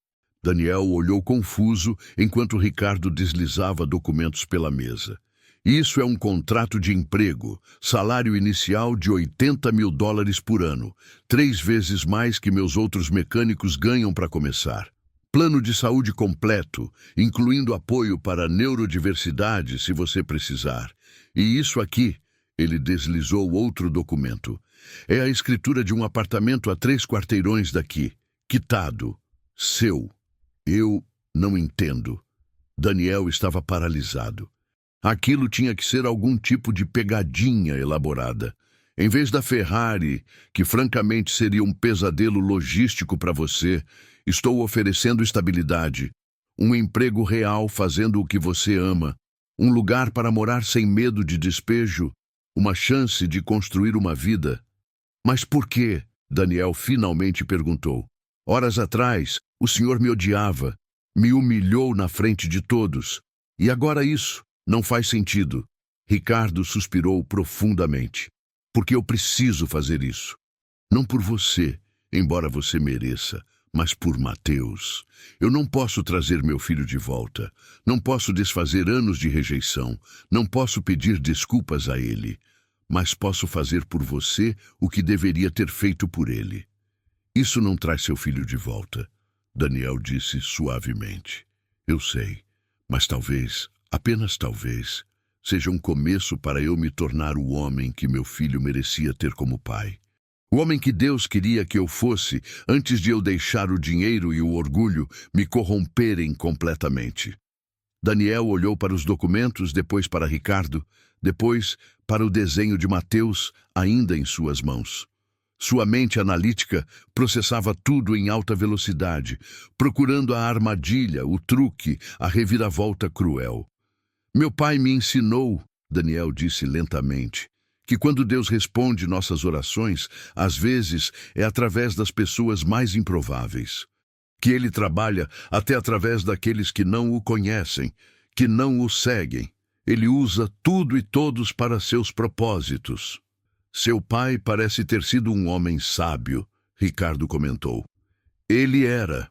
Daniel olhou confuso enquanto Ricardo deslizava documentos pela mesa. Isso é um contrato de emprego, salário inicial de $80.000 por ano, 3 vezes mais que meus outros mecânicos ganham para começar. Plano de saúde completo, incluindo apoio para a neurodiversidade se você precisar. E isso aqui, ele deslizou outro documento. É a escritura de um apartamento a 3 quarteirões daqui. Quitado. Seu. Eu não entendo. Daniel estava paralisado. Aquilo tinha que ser algum tipo de pegadinha elaborada. Em vez da Ferrari, que francamente seria um pesadelo logístico para você, estou oferecendo estabilidade, um emprego real fazendo o que você ama, um lugar para morar sem medo de despejo, uma chance de construir uma vida. Mas por quê? Daniel finalmente perguntou. Horas atrás, o senhor me odiava, me humilhou na frente de todos. E agora isso não faz sentido. Ricardo suspirou profundamente. Porque eu preciso fazer isso. Não por você, embora você mereça, mas por Mateus. Eu não posso trazer meu filho de volta. Não posso desfazer anos de rejeição. Não posso pedir desculpas a ele. Mas posso fazer por você o que deveria ter feito por ele. Isso não traz seu filho de volta, Daniel disse suavemente. Eu sei, mas talvez, apenas talvez, seja um começo para eu me tornar o homem que meu filho merecia ter como pai. O homem que Deus queria que eu fosse antes de eu deixar o dinheiro e o orgulho me corromperem completamente. Daniel olhou para os documentos, depois para Ricardo, depois para o desenho de Mateus, ainda em suas mãos. Sua mente analítica processava tudo em alta velocidade, procurando a armadilha, o truque, a reviravolta cruel. Meu pai me ensinou, Daniel disse lentamente, que quando Deus responde nossas orações, às vezes é através das pessoas mais improváveis. Que ele trabalha até através daqueles que não o conhecem, que não o seguem. Ele usa tudo e todos para seus propósitos. Seu pai parece ter sido um homem sábio, Ricardo comentou. Ele era.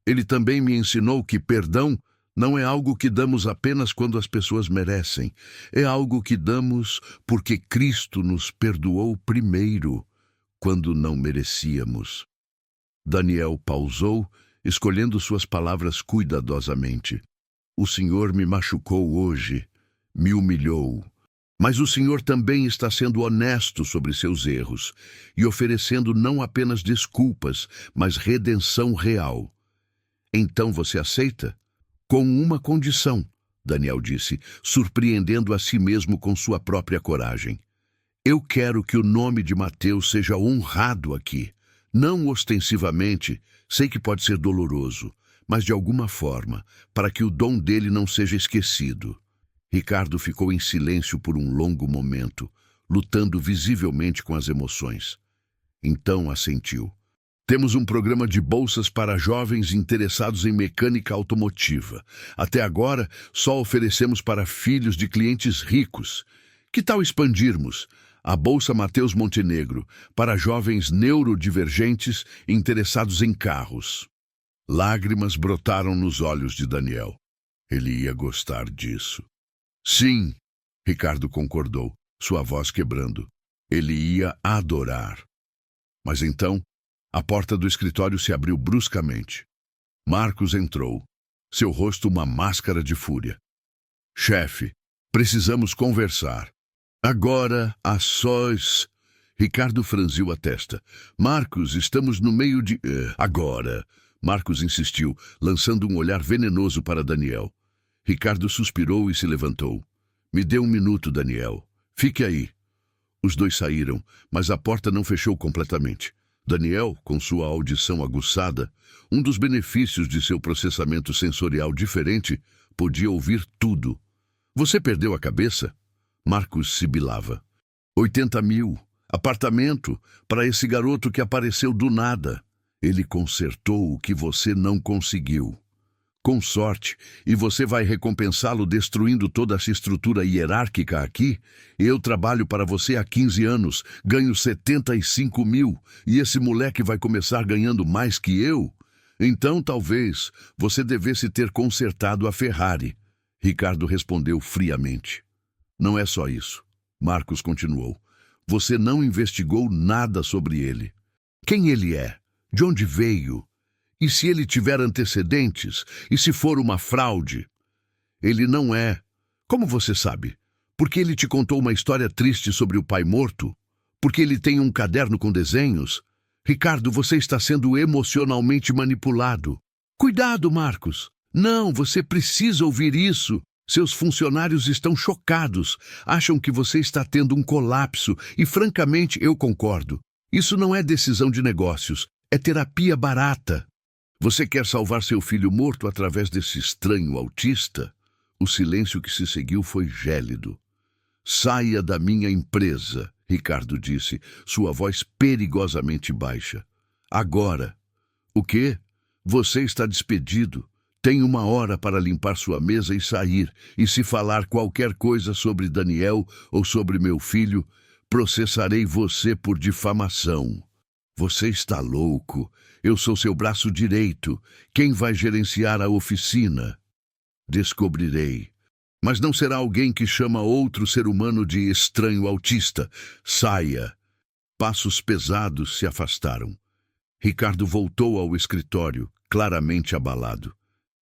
Ele também me ensinou que perdão não é algo que damos apenas quando as pessoas merecem. É algo que damos porque Cristo nos perdoou primeiro, quando não merecíamos. Daniel pausou, escolhendo suas palavras cuidadosamente. O Senhor me machucou hoje, me humilhou. Mas o Senhor também está sendo honesto sobre seus erros e oferecendo não apenas desculpas, mas redenção real. Então você aceita? Com uma condição, Daniel disse, surpreendendo a si mesmo com sua própria coragem. Eu quero que o nome de Mateus seja honrado aqui. Não ostensivamente, sei que pode ser doloroso, mas de alguma forma, para que o dom dele não seja esquecido. Ricardo ficou em silêncio por um longo momento, lutando visivelmente com as emoções. Então assentiu. Temos um programa de bolsas para jovens interessados em mecânica automotiva. Até agora, só oferecemos para filhos de clientes ricos. Que tal expandirmos a Bolsa Mateus Montenegro para jovens neurodivergentes interessados em carros? Lágrimas brotaram nos olhos de Daniel. Ele ia gostar disso. Sim, Ricardo concordou, sua voz quebrando. Ele ia adorar. Mas então, a porta do escritório se abriu bruscamente. Marcos entrou, seu rosto uma máscara de fúria. Chefe, precisamos conversar. Agora, a sós. Ricardo franziu a testa. Marcos, estamos no meio de... Agora. Marcos insistiu, lançando um olhar venenoso para Daniel. Ricardo suspirou e se levantou. Me dê um minuto, Daniel. Fique aí. Os dois saíram, mas a porta não fechou completamente. Daniel, com sua audição aguçada, um dos benefícios de seu processamento sensorial diferente, Podia ouvir tudo. Você perdeu a cabeça? Marcos sibilava. 80 mil. Apartamento para esse garoto que apareceu do nada. Ele consertou o que você não conseguiu. Com sorte, e você vai recompensá-lo destruindo toda essa estrutura hierárquica aqui? Eu trabalho para você há 15 anos, ganho 75 mil, e esse moleque vai começar ganhando mais que eu? Então, talvez, você devesse ter consertado a Ferrari. Ricardo respondeu friamente. Não é só isso. Marcos continuou. Você não investigou nada sobre ele. Quem ele é? De onde veio? E se ele tiver antecedentes? E se for uma fraude? Ele não é. Como você sabe? Porque ele te contou uma história triste sobre o pai morto? Porque ele tem um caderno com desenhos? Ricardo, você está sendo emocionalmente manipulado. Cuidado, Marcos. Não, você precisa ouvir isso. Seus funcionários estão chocados. Acham que você está tendo um colapso. E, francamente, eu concordo. Isso não é decisão de negócios. É terapia barata. Você quer salvar seu filho morto através desse estranho autista? O silêncio que se seguiu foi gélido. Saia da minha empresa, Ricardo disse, sua voz perigosamente baixa. Agora. O quê? Você está despedido. Tem 1 hora para limpar sua mesa e sair. E se falar qualquer coisa sobre Daniel ou sobre meu filho, processarei você por difamação. Você está louco. Eu sou seu braço direito. Quem vai gerenciar a oficina? Descobrirei. Mas não será alguém que chama outro ser humano de estranho autista. Saia. Passos pesados se afastaram. Ricardo voltou ao escritório, claramente abalado.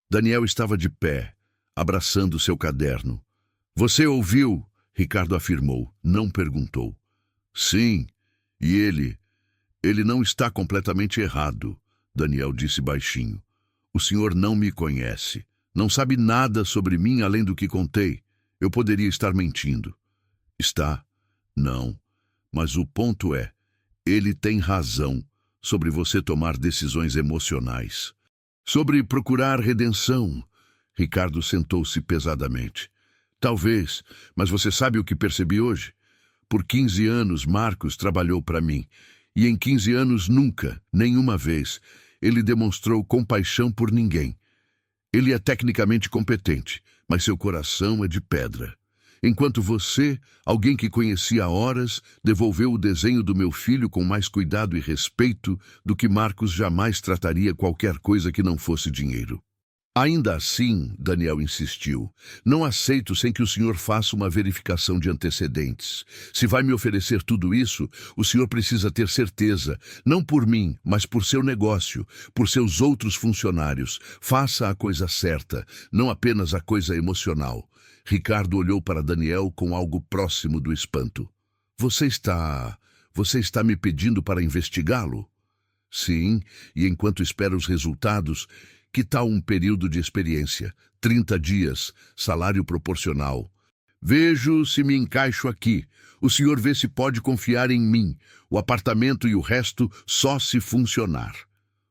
Daniel estava de pé, abraçando seu caderno. Você ouviu? Ricardo afirmou, não perguntou. Sim, e ele... Ele não está completamente errado, Daniel disse baixinho. O senhor não me conhece. Não sabe nada sobre mim além do que contei. Eu poderia estar mentindo. Está? Não. Mas o ponto é, ele tem razão sobre você tomar decisões emocionais. Sobre procurar redenção. Ricardo sentou-se pesadamente. Talvez, mas você sabe o que percebi hoje? Por 15 anos, Marcos trabalhou para mim. E em 15 anos nunca, nenhuma vez, ele demonstrou compaixão por ninguém. Ele é tecnicamente competente, mas seu coração é de pedra. Enquanto você, alguém que conhecia há horas, devolveu o desenho do meu filho com mais cuidado e respeito do que Marcos jamais trataria qualquer coisa que não fosse dinheiro. Ainda assim, Daniel insistiu, não aceito sem que o senhor faça uma verificação de antecedentes. Se vai me oferecer tudo isso, o senhor precisa ter certeza, não por mim, mas por seu negócio, por seus outros funcionários. Faça a coisa certa, não apenas a coisa emocional. Ricardo olhou para Daniel com algo próximo do espanto. Você está me pedindo para investigá-lo? Sim, e enquanto espera os resultados... Que tal um período de experiência? 30 dias, salário proporcional. Vejo se me encaixo aqui. O senhor vê se pode confiar em mim. O apartamento e o resto só se funcionar.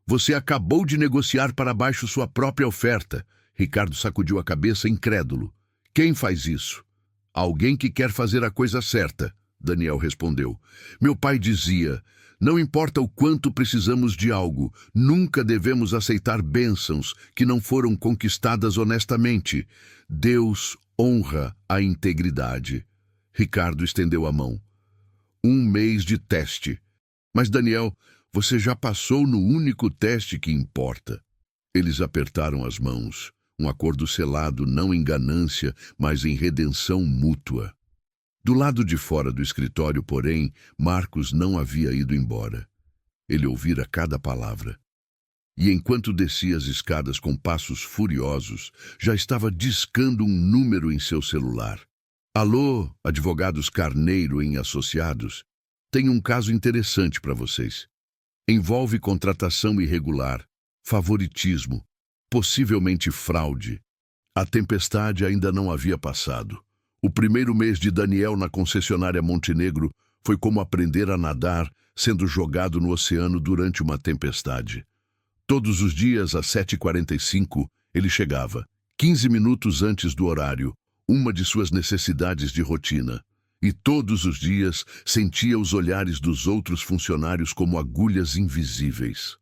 Você acabou de negociar para baixo sua própria oferta. Ricardo sacudiu a cabeça incrédulo. Quem faz isso? Alguém que quer fazer a coisa certa, Daniel respondeu. Meu pai dizia... Não importa o quanto precisamos de algo, nunca devemos aceitar bênçãos que não foram conquistadas honestamente. Deus honra a integridade. Ricardo estendeu a mão. 1 mês de teste. Mas, Daniel, você já passou no único teste que importa. Eles apertaram as mãos. Um acordo selado não em ganância, mas em redenção mútua. Do lado de fora do escritório, porém, Marcos não havia ido embora. Ele ouvira cada palavra. E enquanto descia as escadas com passos furiosos, já estava discando um número em seu celular. Alô, advogados Carneiro em Associados. Tenho um caso interessante para vocês. Envolve contratação irregular, favoritismo, possivelmente fraude. A tempestade ainda não havia passado. O primeiro mês de Daniel na concessionária Montenegro foi como aprender a nadar sendo jogado no oceano durante uma tempestade. Todos os dias, às 7h45, ele chegava, 15 minutos antes do horário, uma de suas necessidades de rotina. E todos os dias sentia os olhares dos outros funcionários como agulhas invisíveis.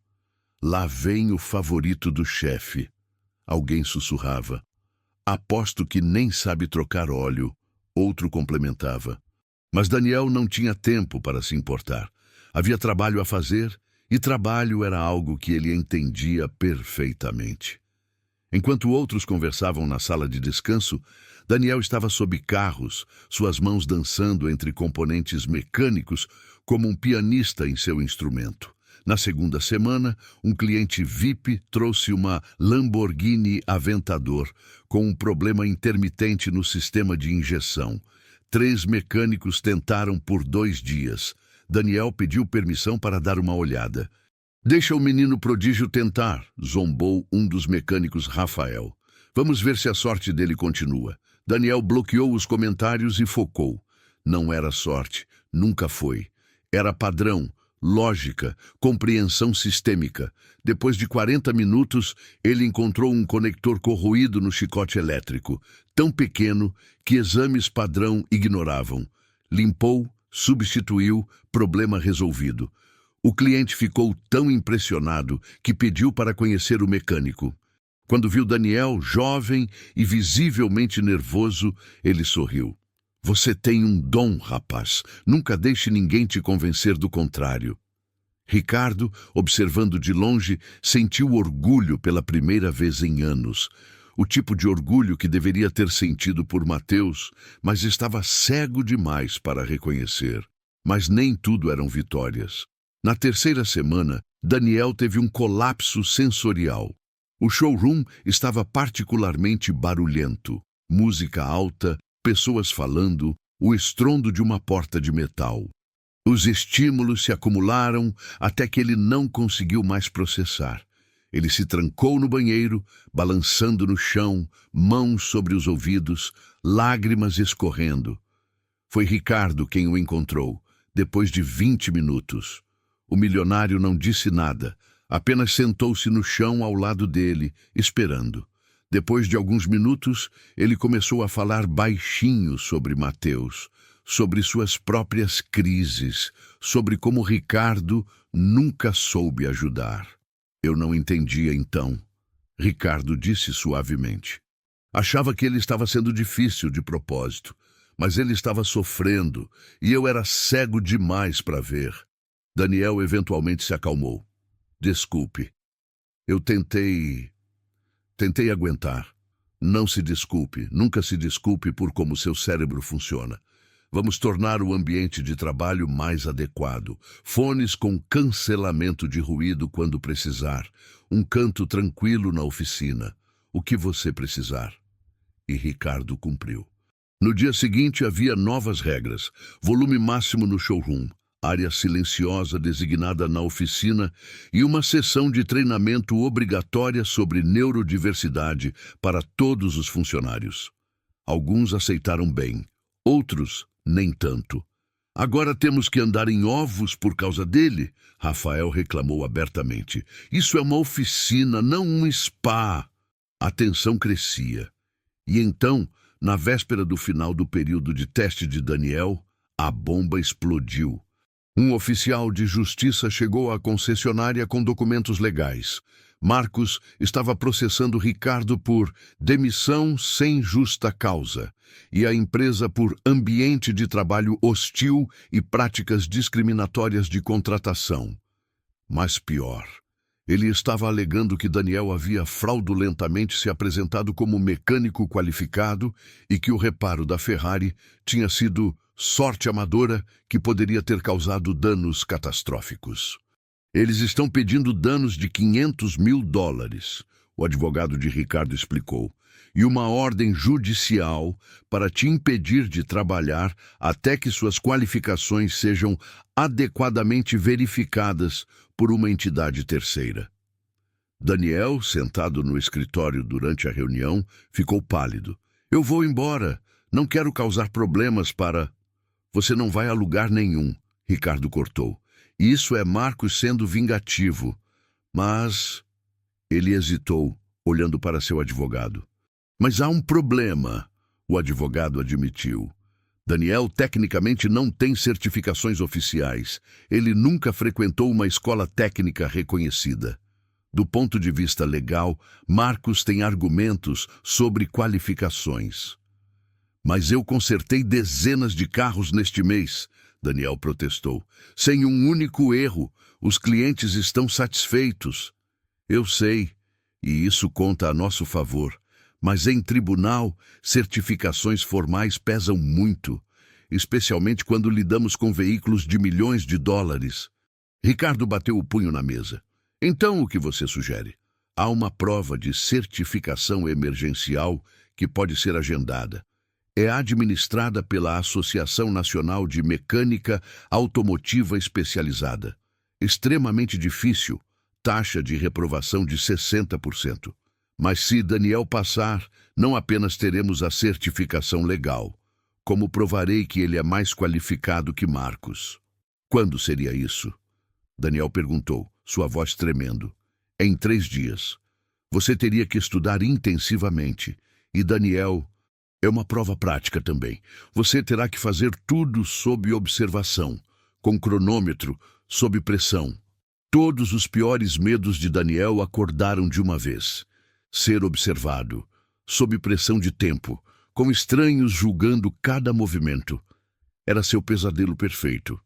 Lá vem o favorito do chefe. Alguém sussurrava. Aposto que nem sabe trocar óleo. Outro complementava. Mas Daniel não tinha tempo para se importar. Havia trabalho a fazer, e trabalho era algo que ele entendia perfeitamente. Enquanto outros conversavam na sala de descanso, Daniel estava sob carros, suas mãos dançando entre componentes mecânicos como um pianista em seu instrumento. Na segunda semana, um cliente VIP trouxe uma Lamborghini Aventador com um problema intermitente no sistema de injeção. 3 mecânicos tentaram por 2 dias. Daniel pediu permissão para dar uma olhada. Deixa o menino prodígio tentar, zombou um dos mecânicos, Rafael. Vamos ver se a sorte dele continua. Daniel bloqueou os comentários e focou. Não era sorte, nunca foi. Era padrão, lógica, compreensão sistêmica. Depois de 40 minutos, ele encontrou um conector corroído no chicote elétrico, tão pequeno que exames padrão ignoravam. Limpou, substituiu, problema resolvido. O cliente ficou tão impressionado que pediu para conhecer o mecânico. Quando viu Daniel, jovem e visivelmente nervoso, ele sorriu. Você tem um dom, rapaz. Nunca deixe ninguém te convencer do contrário. Ricardo, observando de longe, sentiu orgulho pela primeira vez em anos. O tipo de orgulho que deveria ter sentido por Mateus, mas estava cego demais para reconhecer. Mas nem tudo eram vitórias. Na terceira semana, Daniel teve um colapso sensorial. O showroom estava particularmente barulhento. Música alta, pessoas falando, o estrondo de uma porta de metal. Os estímulos se acumularam até que ele não conseguiu mais processar. Ele se trancou no banheiro, balançando no chão, mãos sobre os ouvidos, lágrimas escorrendo. Foi Ricardo quem o encontrou, depois de 20 minutos. O milionário não disse nada, apenas sentou-se no chão ao lado dele, esperando. Depois de alguns minutos, ele começou a falar baixinho sobre Mateus, sobre suas próprias crises, sobre como Ricardo nunca soube ajudar. Eu não entendia então, Ricardo disse suavemente. Achava que ele estava sendo difícil de propósito, mas ele estava sofrendo e eu era cego demais para ver. Daniel eventualmente se acalmou. Desculpe. Eu tentei aguentar. Não se desculpe, nunca se desculpe por como seu cérebro funciona. Vamos tornar o ambiente de trabalho mais adequado. Fones com cancelamento de ruído quando precisar. Um canto tranquilo na oficina. O que você precisar. E Ricardo cumpriu. No dia seguinte havia novas regras. Volume máximo no showroom. Área silenciosa designada na oficina e uma sessão de treinamento obrigatória sobre neurodiversidade para todos os funcionários. Alguns aceitaram bem, outros nem tanto. Agora temos que andar em ovos por causa dele, Rafael reclamou abertamente. Isso é uma oficina, não um spa. A tensão crescia. E então, na véspera do final do período de teste de Daniel, a bomba explodiu. Um oficial de justiça chegou à concessionária com documentos legais. Marcos estava processando Ricardo por demissão sem justa causa e a empresa por ambiente de trabalho hostil e práticas discriminatórias de contratação. Mas pior, ele estava alegando que Daniel havia fraudulentamente se apresentado como mecânico qualificado e que o reparo da Ferrari tinha sido sorte amadora que poderia ter causado danos catastróficos. Eles estão pedindo danos de $500 mil, o advogado de Ricardo explicou, e uma ordem judicial para te impedir de trabalhar até que suas qualificações sejam adequadamente verificadas por uma entidade terceira. Daniel, sentado no escritório durante a reunião, ficou pálido. Eu vou embora. Não quero causar problemas para... Você não vai a lugar nenhum, Ricardo cortou. Isso é Marcos sendo vingativo. Mas... Ele hesitou, olhando para seu advogado. Mas há um problema, o advogado admitiu. Daniel tecnicamente não tem certificações oficiais. Ele nunca frequentou uma escola técnica reconhecida. Do ponto de vista legal, Marcos tem argumentos sobre qualificações. Mas eu consertei dezenas de carros neste mês, Daniel protestou. Sem um único erro, os clientes estão satisfeitos. Eu sei, e isso conta a nosso favor. Mas em tribunal, certificações formais pesam muito, especialmente quando lidamos com veículos de milhões de dólares. Ricardo bateu o punho na mesa. Então, o que você sugere? Há uma prova de certificação emergencial que pode ser agendada. É administrada pela Associação Nacional de Mecânica Automotiva Especializada. Extremamente difícil, taxa de reprovação de 60%. Mas se Daniel passar, não apenas teremos a certificação legal, como provarei que ele é mais qualificado que Marcos. Quando seria isso? Daniel perguntou, sua voz tremendo. Em 3 dias. Você teria que estudar intensivamente. E Daniel, é uma prova prática também. Você terá que fazer tudo sob observação, com cronômetro, sob pressão. Todos os piores medos de Daniel acordaram de uma vez. Ser observado, sob pressão de tempo, com estranhos julgando cada movimento. Era seu pesadelo perfeito.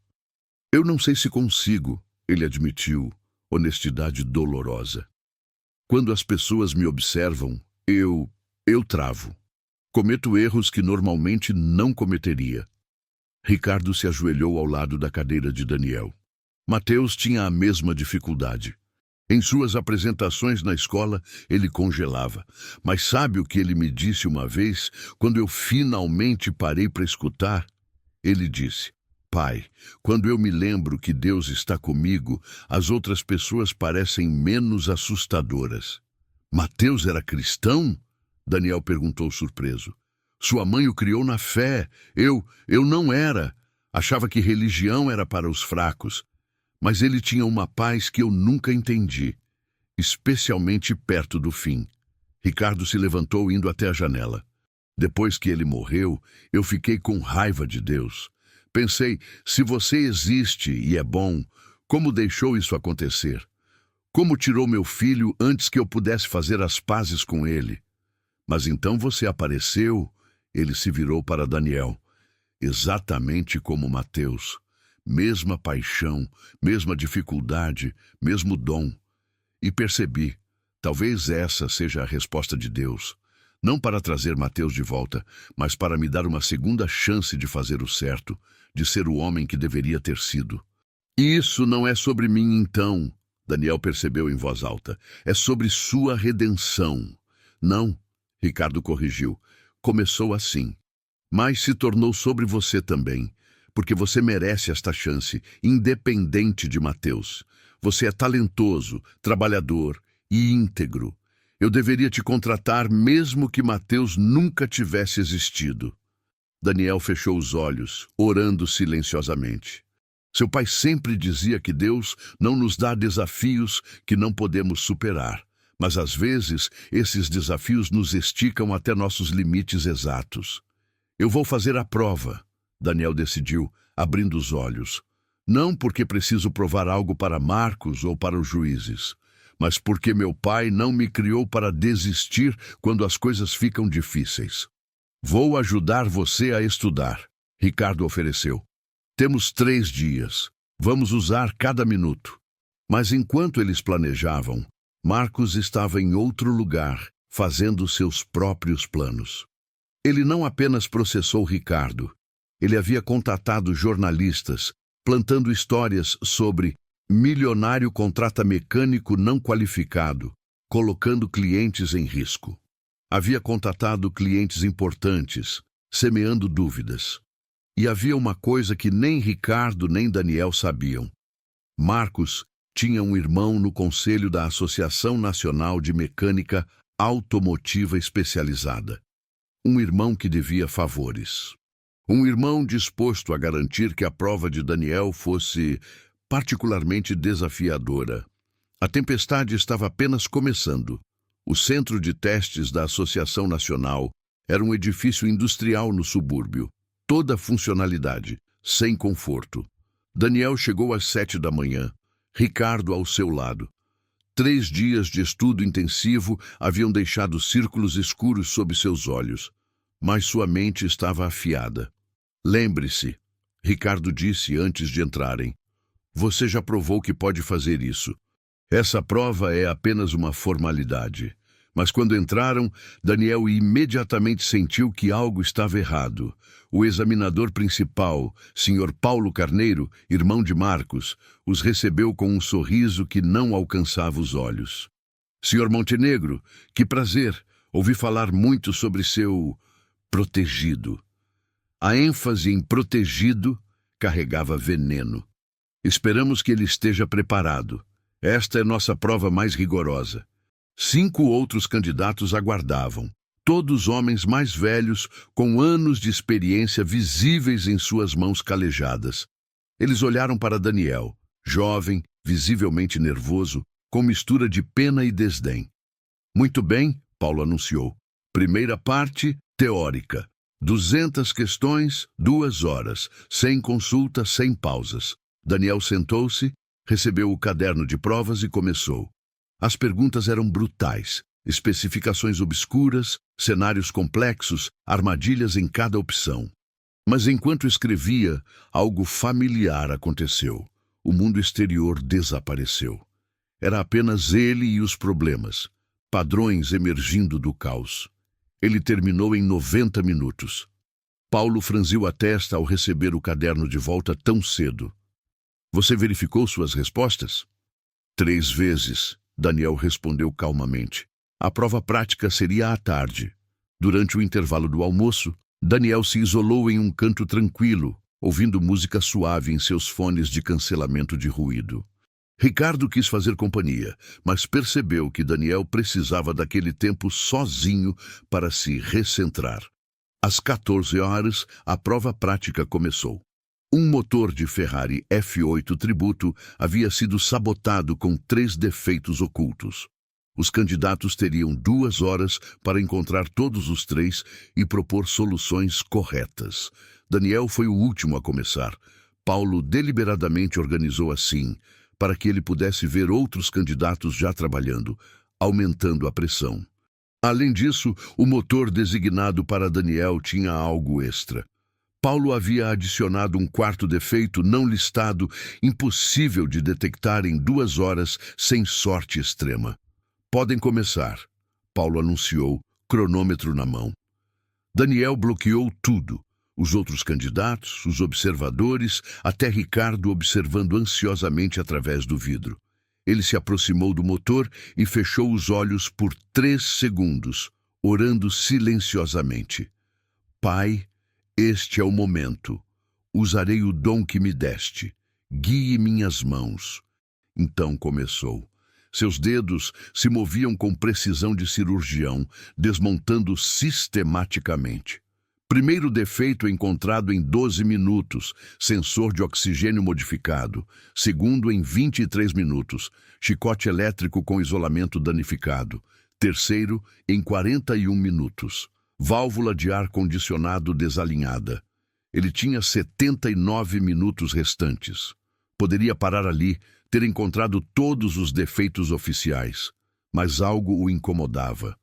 Eu não sei se consigo, ele admitiu, honestidade dolorosa. Quando as pessoas me observam, eu travo. Cometo erros que normalmente não cometeria. Ricardo se ajoelhou ao lado da cadeira de Daniel. Mateus tinha a mesma dificuldade. Em suas apresentações na escola, ele congelava. Mas sabe o que ele me disse uma vez, quando eu finalmente parei para escutar? Ele disse, pai, quando eu me lembro que Deus está comigo, as outras pessoas parecem menos assustadoras. Mateus era cristão? Daniel perguntou surpreso. Sua mãe o criou na fé. Eu não era. Achava que religião era para os fracos. Mas ele tinha uma paz que eu nunca entendi, especialmente perto do fim. Ricardo se levantou indo até a janela. Depois que ele morreu, eu fiquei com raiva de Deus. Pensei, se você existe e é bom, como deixou isso acontecer? Como tirou meu filho antes que eu pudesse fazer as pazes com ele? Mas então você apareceu, ele se virou para Daniel, exatamente como Mateus. Mesma paixão, mesma dificuldade, mesmo dom. E percebi, talvez essa seja a resposta de Deus. Não para trazer Mateus de volta, mas para me dar uma segunda chance de fazer o certo, de ser o homem que deveria ter sido. Isso não é sobre mim então, Daniel percebeu em voz alta. É sobre sua redenção. Não, Ricardo corrigiu. Começou assim. Mas se tornou sobre você também. Porque você merece esta chance, independente de Mateus. Você é talentoso, trabalhador e íntegro. Eu deveria te contratar mesmo que Mateus nunca tivesse existido. Daniel fechou os olhos, orando silenciosamente. Seu pai sempre dizia que Deus não nos dá desafios que não podemos superar, mas às vezes esses desafios nos esticam até nossos limites exatos. Eu vou fazer a prova. Daniel decidiu, abrindo os olhos. Não porque preciso provar algo para Marcos ou para os juízes, mas porque meu pai não me criou para desistir quando as coisas ficam difíceis. Vou ajudar você a estudar, Ricardo ofereceu. Temos 3 dias. Vamos usar cada minuto. Mas enquanto eles planejavam, Marcos estava em outro lugar, fazendo seus próprios planos. Ele não apenas processou Ricardo. Ele havia contatado jornalistas, plantando histórias sobre milionário contrata mecânico não qualificado, colocando clientes em risco. Havia contatado clientes importantes, semeando dúvidas. E havia uma coisa que nem Ricardo nem Daniel sabiam. Marcos tinha um irmão no conselho da Associação Nacional de Mecânica Automotiva Especializada. Um irmão que devia favores. Um irmão disposto a garantir que a prova de Daniel fosse particularmente desafiadora. A tempestade estava apenas começando. O centro de testes da Associação Nacional era um edifício industrial no subúrbio. Toda funcionalidade, sem conforto. Daniel chegou às 7 da manhã, Ricardo ao seu lado. 3 dias de estudo intensivo haviam deixado círculos escuros sob seus olhos, mas sua mente estava afiada. Lembre-se, Ricardo disse antes de entrarem. Você já provou que pode fazer isso. Essa prova é apenas uma formalidade. Mas quando entraram, Daniel imediatamente sentiu que algo estava errado. O examinador principal, Sr. Paulo Carneiro, irmão de Marcos, os recebeu com um sorriso que não alcançava os olhos. Sr. Montenegro, que prazer! Ouvi falar muito sobre seu protegido. A ênfase em protegido carregava veneno. Esperamos que ele esteja preparado. Esta é nossa prova mais rigorosa. 5 outros candidatos aguardavam, todos homens mais velhos, com anos de experiência visíveis em suas mãos calejadas. Eles olharam para Daniel, jovem, visivelmente nervoso, com mistura de pena e desdém. Muito bem, Paulo anunciou. Primeira parte, teórica. 200 questões, 2 horas, sem consulta, sem pausas. Daniel sentou-se, recebeu o caderno de provas e começou. As perguntas eram brutais, especificações obscuras, cenários complexos, armadilhas em cada opção. Mas enquanto escrevia, algo familiar aconteceu. O mundo exterior desapareceu. Era apenas ele e os problemas, padrões emergindo do caos. Ele terminou em 90 minutos. Paulo franziu a testa ao receber o caderno de volta tão cedo. Você verificou suas respostas? 3 vezes. Daniel respondeu calmamente. A prova prática seria à tarde. Durante o intervalo do almoço, Daniel se isolou em um canto tranquilo, ouvindo música suave em seus fones de cancelamento de ruído. Ricardo quis fazer companhia, mas percebeu que Daniel precisava daquele tempo sozinho para se recentrar. Às 14 horas, a prova prática começou. Um motor de Ferrari F8 Tributo havia sido sabotado com 3 defeitos ocultos. Os candidatos teriam 2 horas para encontrar todos os 3 e propor soluções corretas. Daniel foi o último a começar. Paulo deliberadamente organizou assim, para que ele pudesse ver outros candidatos já trabalhando, aumentando a pressão. Além disso, o motor designado para Daniel tinha algo extra. Paulo havia adicionado um 4º defeito não listado, impossível de detectar em 2 horas sem sorte extrema. Podem começar, Paulo anunciou, cronômetro na mão. Daniel bloqueou tudo. Os outros candidatos, os observadores, até Ricardo observando ansiosamente através do vidro. Ele se aproximou do motor e fechou os olhos por 3 segundos, orando silenciosamente. Pai, este é o momento. Usarei o dom que me deste. Guie minhas mãos. Então começou. Seus dedos se moviam com precisão de cirurgião, desmontando sistematicamente. Primeiro defeito encontrado em 12 minutos, sensor de oxigênio modificado. Segundo em 23 minutos, chicote elétrico com isolamento danificado. Terceiro em 41 minutos, válvula de ar-condicionado desalinhada. Ele tinha 79 minutos restantes. Poderia parar ali, ter encontrado todos os defeitos oficiais, mas algo o incomodava.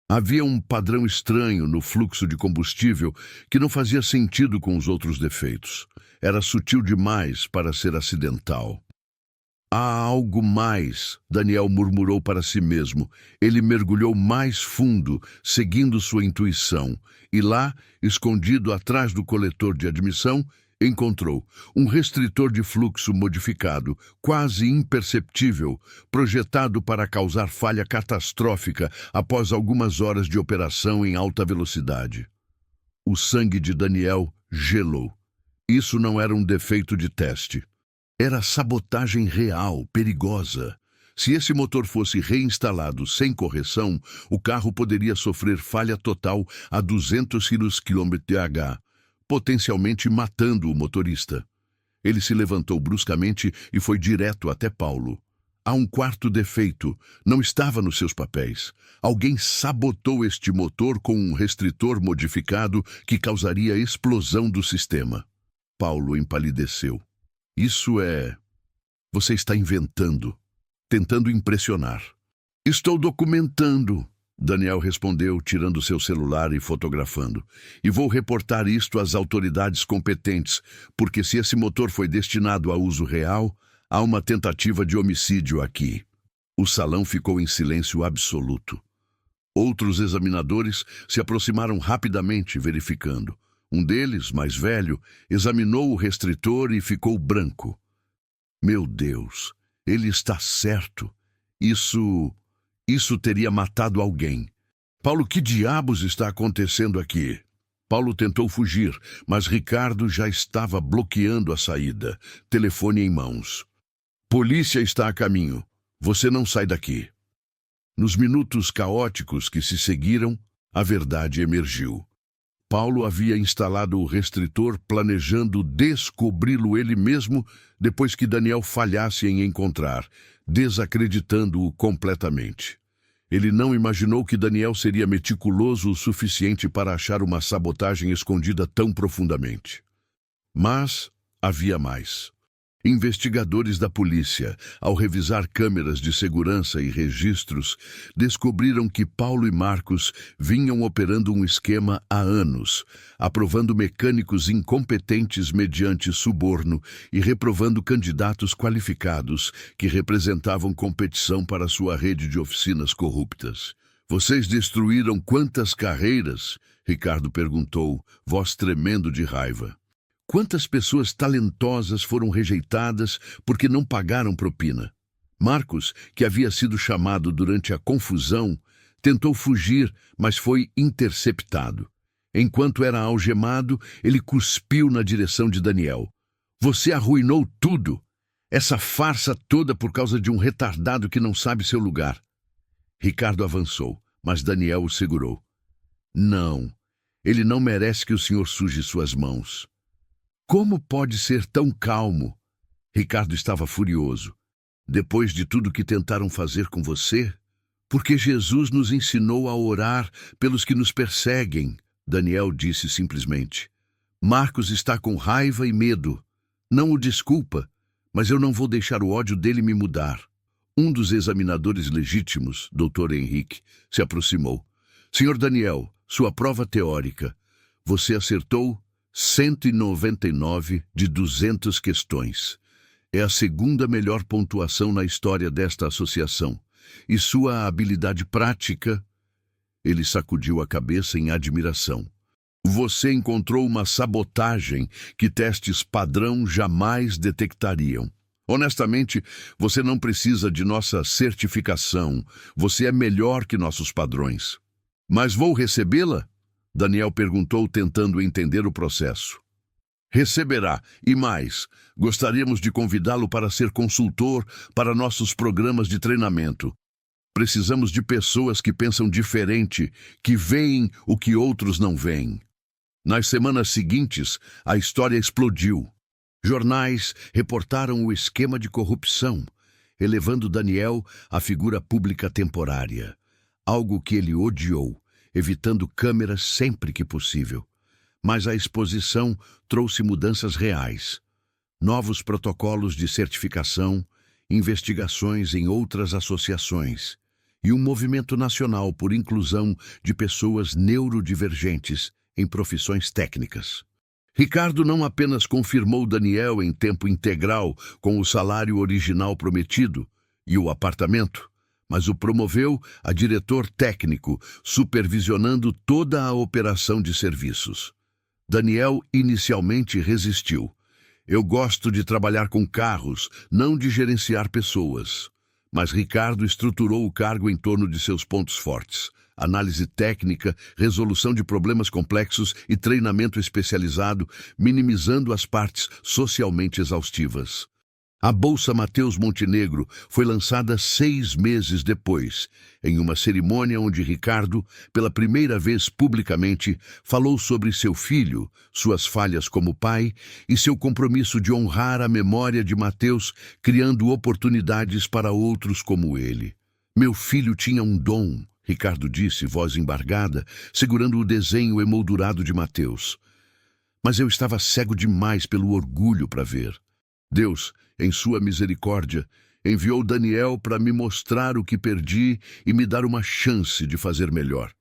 Havia um padrão estranho no fluxo de combustível que não fazia sentido com os outros defeitos. Era sutil demais para ser acidental. Há algo mais, Daniel murmurou para si mesmo. Ele mergulhou mais fundo, seguindo sua intuição, e lá, escondido atrás do coletor de admissão, encontrou um restritor de fluxo modificado, quase imperceptível, projetado para causar falha catastrófica após algumas horas de operação em alta velocidade. O sangue de Daniel gelou. Isso não era um defeito de teste. Era sabotagem real, perigosa. Se esse motor fosse reinstalado sem correção, o carro poderia sofrer falha total a 200 km/h, potencialmente matando o motorista. Ele se levantou bruscamente e foi direto até Paulo. Há um quarto defeito. Não estava nos seus papéis. Alguém sabotou este motor com um restritor modificado que causaria explosão do sistema. Paulo empalideceu. Isso é... Você está inventando, tentando impressionar. Estou documentando, Daniel respondeu, tirando seu celular e fotografando. E vou reportar isto às autoridades competentes, porque se esse motor foi destinado a uso real, há uma tentativa de homicídio aqui. O salão ficou em silêncio absoluto. Outros examinadores se aproximaram rapidamente, verificando. Um deles, mais velho, examinou o restritor e ficou branco. Meu Deus, ele está certo. Isso teria matado alguém. Paulo, que diabos está acontecendo aqui? Paulo tentou fugir, mas Ricardo já estava bloqueando a saída, telefone em mãos. Polícia está a caminho. Você não sai daqui. Nos minutos caóticos que se seguiram, a verdade emergiu. Paulo havia instalado o restritor planejando descobri-lo ele mesmo depois que Daniel falhasse em encontrar, desacreditando-o completamente. Ele não imaginou que Daniel seria meticuloso o suficiente para achar uma sabotagem escondida tão profundamente. Mas havia mais. Investigadores da polícia, ao revisar câmeras de segurança e registros, descobriram que Paulo e Marcos vinham operando um esquema há anos, aprovando mecânicos incompetentes mediante suborno e reprovando candidatos qualificados que representavam competição para sua rede de oficinas corruptas. Vocês destruíram quantas carreiras? Ricardo perguntou, voz tremendo de raiva. Quantas pessoas talentosas foram rejeitadas porque não pagaram propina? Marcos, que havia sido chamado durante a confusão, tentou fugir, mas foi interceptado. Enquanto era algemado, ele cuspiu na direção de Daniel. Você arruinou tudo! Essa farsa toda por causa de um retardado que não sabe seu lugar. Ricardo avançou, mas Daniel o segurou. Não, ele não merece que o senhor suje suas mãos. Como pode ser tão calmo? Ricardo estava furioso. Depois de tudo que tentaram fazer com você? Porque Jesus nos ensinou a orar pelos que nos perseguem, Daniel disse simplesmente. Marcos está com raiva e medo. Não o desculpa, mas eu não vou deixar o ódio dele me mudar. Um dos examinadores legítimos, Dr. Henrique, se aproximou. Senhor Daniel, sua prova teórica. Você acertou 199 de 200 questões. É a segunda melhor pontuação na história desta associação. E sua habilidade prática? Ele sacudiu a cabeça em admiração. Você encontrou uma sabotagem que testes padrão jamais detectariam. Honestamente, você não precisa de nossa certificação. Você é melhor que nossos padrões. Mas vou recebê-la? Daniel perguntou, tentando entender o processo. Receberá, e mais, gostaríamos de convidá-lo para ser consultor para nossos programas de treinamento. Precisamos de pessoas que pensam diferente, que veem o que outros não veem. Nas semanas seguintes, a história explodiu. Jornais reportaram o esquema de corrupção, elevando Daniel à figura pública temporária, algo que ele odiou, evitando câmeras sempre que possível. Mas a exposição trouxe mudanças reais. Novos protocolos de certificação, investigações em outras associações e um movimento nacional por inclusão de pessoas neurodivergentes em profissões técnicas. Ricardo não apenas confirmou Daniel em tempo integral com o salário original prometido e o apartamento, mas o promoveu a diretor técnico, supervisionando toda a operação de serviços. Daniel inicialmente resistiu. Eu gosto de trabalhar com carros, não de gerenciar pessoas. Mas Ricardo estruturou o cargo em torno de seus pontos fortes: análise técnica, resolução de problemas complexos e treinamento especializado, minimizando as partes socialmente exaustivas. A Bolsa Mateus Montenegro foi lançada 6 meses depois, em uma cerimônia onde Ricardo, pela primeira vez publicamente, falou sobre seu filho, suas falhas como pai e seu compromisso de honrar a memória de Mateus, criando oportunidades para outros como ele. Meu filho tinha um dom, Ricardo disse, voz embargada, segurando o desenho emoldurado de Mateus. Mas eu estava cego demais pelo orgulho para ver. Deus, em sua misericórdia, enviou Daniel para me mostrar o que perdi e me dar uma chance de fazer melhor.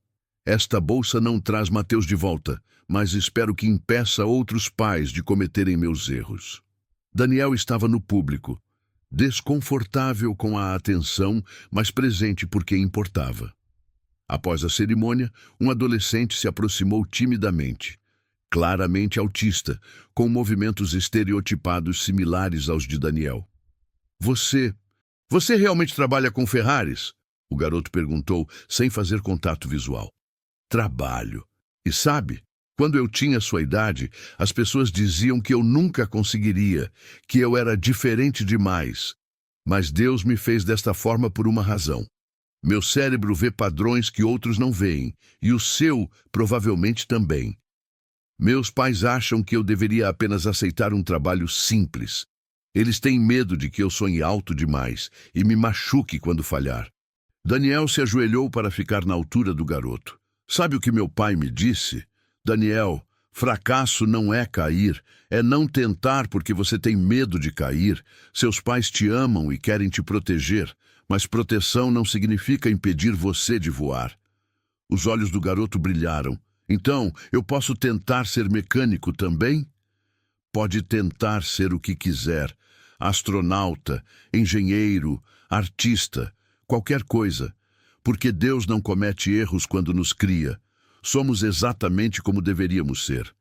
Esta bolsa não traz Mateus de volta, mas espero que impeça outros pais de cometerem meus erros. Daniel estava no público, desconfortável com a atenção, mas presente porque importava. Após a cerimônia, um adolescente se aproximou timidamente. Claramente autista, com movimentos estereotipados similares aos de Daniel. Você realmente trabalha com Ferraris? O garoto perguntou, sem fazer contato visual. Trabalho. E sabe, quando eu tinha sua idade, as pessoas diziam que eu nunca conseguiria, que eu era diferente demais. Mas Deus me fez desta forma por uma razão. Meu cérebro vê padrões que outros não veem, e o seu provavelmente também. Meus pais acham que eu deveria apenas aceitar um trabalho simples. Eles têm medo de que eu sonhe alto demais e me machuque quando falhar. Daniel se ajoelhou para ficar na altura do garoto. Sabe o que meu pai me disse? Daniel, fracasso não é cair, é não tentar porque você tem medo de cair. Seus pais te amam e querem te proteger, mas proteção não significa impedir você de voar. Os olhos do garoto brilharam. Então, eu posso tentar ser mecânico também? Pode tentar ser o que quiser. Astronauta, engenheiro, artista, qualquer coisa. Porque Deus não comete erros quando nos cria. Somos exatamente como deveríamos ser.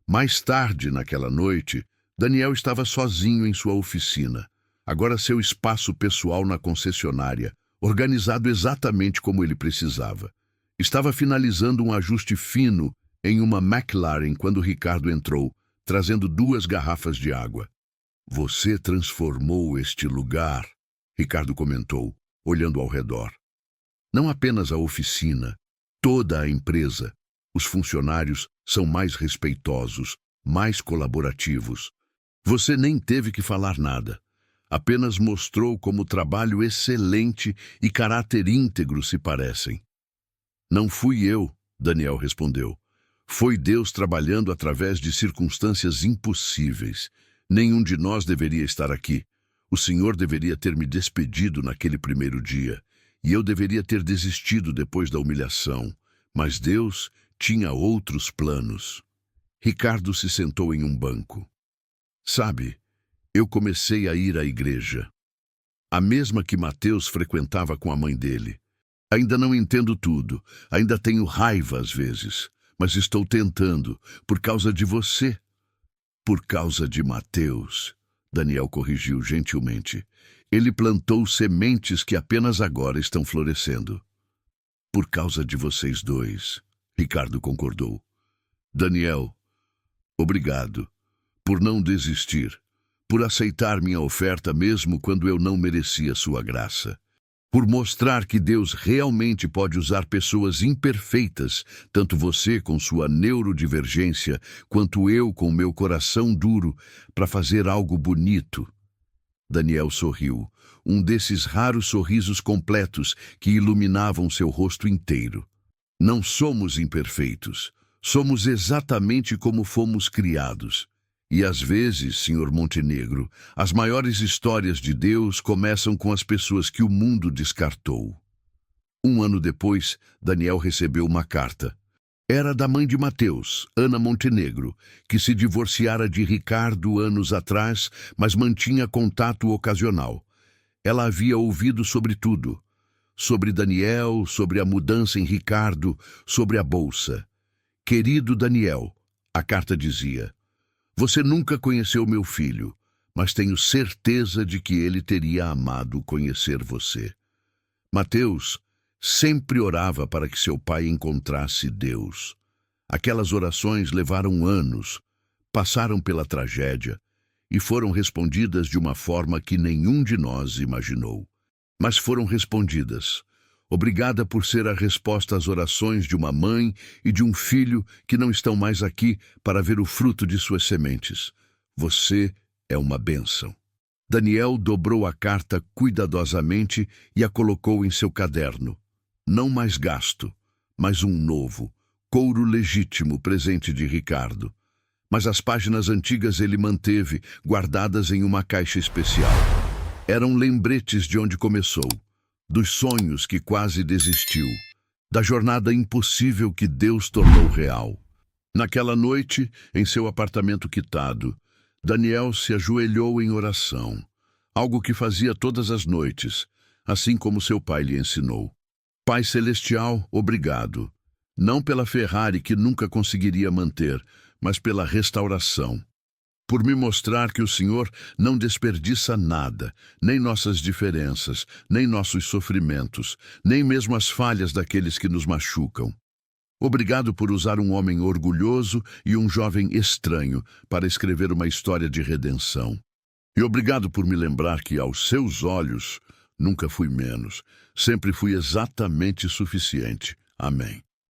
Mais tarde, naquela noite, Daniel estava sozinho em sua oficina. Agora seu espaço pessoal na concessionária, organizado exatamente como ele precisava. Estava finalizando um ajuste fino em uma McLaren quando Ricardo entrou, trazendo 2 garrafas de água. Você transformou este lugar, Ricardo comentou, olhando ao redor. Não apenas a oficina, toda a empresa. Os funcionários são mais respeitosos, mais colaborativos. Você nem teve que falar nada. Apenas mostrou como trabalho excelente e caráter íntegro se parecem. Não fui eu, Daniel respondeu. Foi Deus trabalhando através de circunstâncias impossíveis. Nenhum de nós deveria estar aqui. O Senhor deveria ter me despedido naquele primeiro dia, e eu deveria ter desistido depois da humilhação. Mas Deus tinha outros planos. Ricardo se sentou em um banco. Sabe, eu comecei a ir à igreja. A mesma que Mateus frequentava com a mãe dele. Ainda não entendo tudo, ainda tenho raiva às vezes, mas estou tentando, por causa de você. Por causa de Mateus, Daniel corrigiu gentilmente. Ele plantou sementes que apenas agora estão florescendo. Por causa de vocês dois, Ricardo concordou. Daniel, obrigado por não desistir, por aceitar minha oferta mesmo quando eu não merecia sua graça. Por mostrar que Deus realmente pode usar pessoas imperfeitas, tanto você com sua neurodivergência, quanto eu com meu coração duro, para fazer algo bonito. Daniel sorriu, um desses raros sorrisos completos que iluminavam seu rosto inteiro. Não somos imperfeitos, somos exatamente como fomos criados. E às vezes, Sr. Montenegro, as maiores histórias de Deus começam com as pessoas que o mundo descartou. 1 ano depois, Daniel recebeu uma carta. Era da mãe de Mateus, Ana Montenegro, que se divorciara de Ricardo anos atrás, mas mantinha contato ocasional. Ela havia ouvido sobre tudo. Sobre Daniel, sobre a mudança em Ricardo, sobre a bolsa. Querido Daniel, a carta dizia, você nunca conheceu meu filho, mas tenho certeza de que ele teria amado conhecer você. Mateus sempre orava para que seu pai encontrasse Deus. Aquelas orações levaram anos, passaram pela tragédia, e foram respondidas de uma forma que nenhum de nós imaginou. Mas foram respondidas. Obrigada por ser a resposta às orações de uma mãe e de um filho que não estão mais aqui para ver o fruto de suas sementes. Você é uma bênção. Daniel dobrou a carta cuidadosamente e a colocou em seu caderno. Não mais gasto, mas um novo, couro legítimo presente de Ricardo. Mas as páginas antigas ele manteve, guardadas em uma caixa especial. Eram lembretes de onde começou, dos sonhos que quase desistiu, da jornada impossível que Deus tornou real. Naquela noite, em seu apartamento quitado, Daniel se ajoelhou em oração, algo que fazia todas as noites, assim como seu pai lhe ensinou. Pai Celestial, obrigado, não pela Ferrari que nunca conseguiria manter, mas pela restauração. Por me mostrar que o Senhor não desperdiça nada, nem nossas diferenças, nem nossos sofrimentos, nem mesmo as falhas daqueles que nos machucam. Obrigado por usar um homem orgulhoso e um jovem estranho para escrever uma história de redenção. E obrigado por me lembrar que, aos seus olhos, nunca fui menos, sempre fui exatamente suficiente. Amém.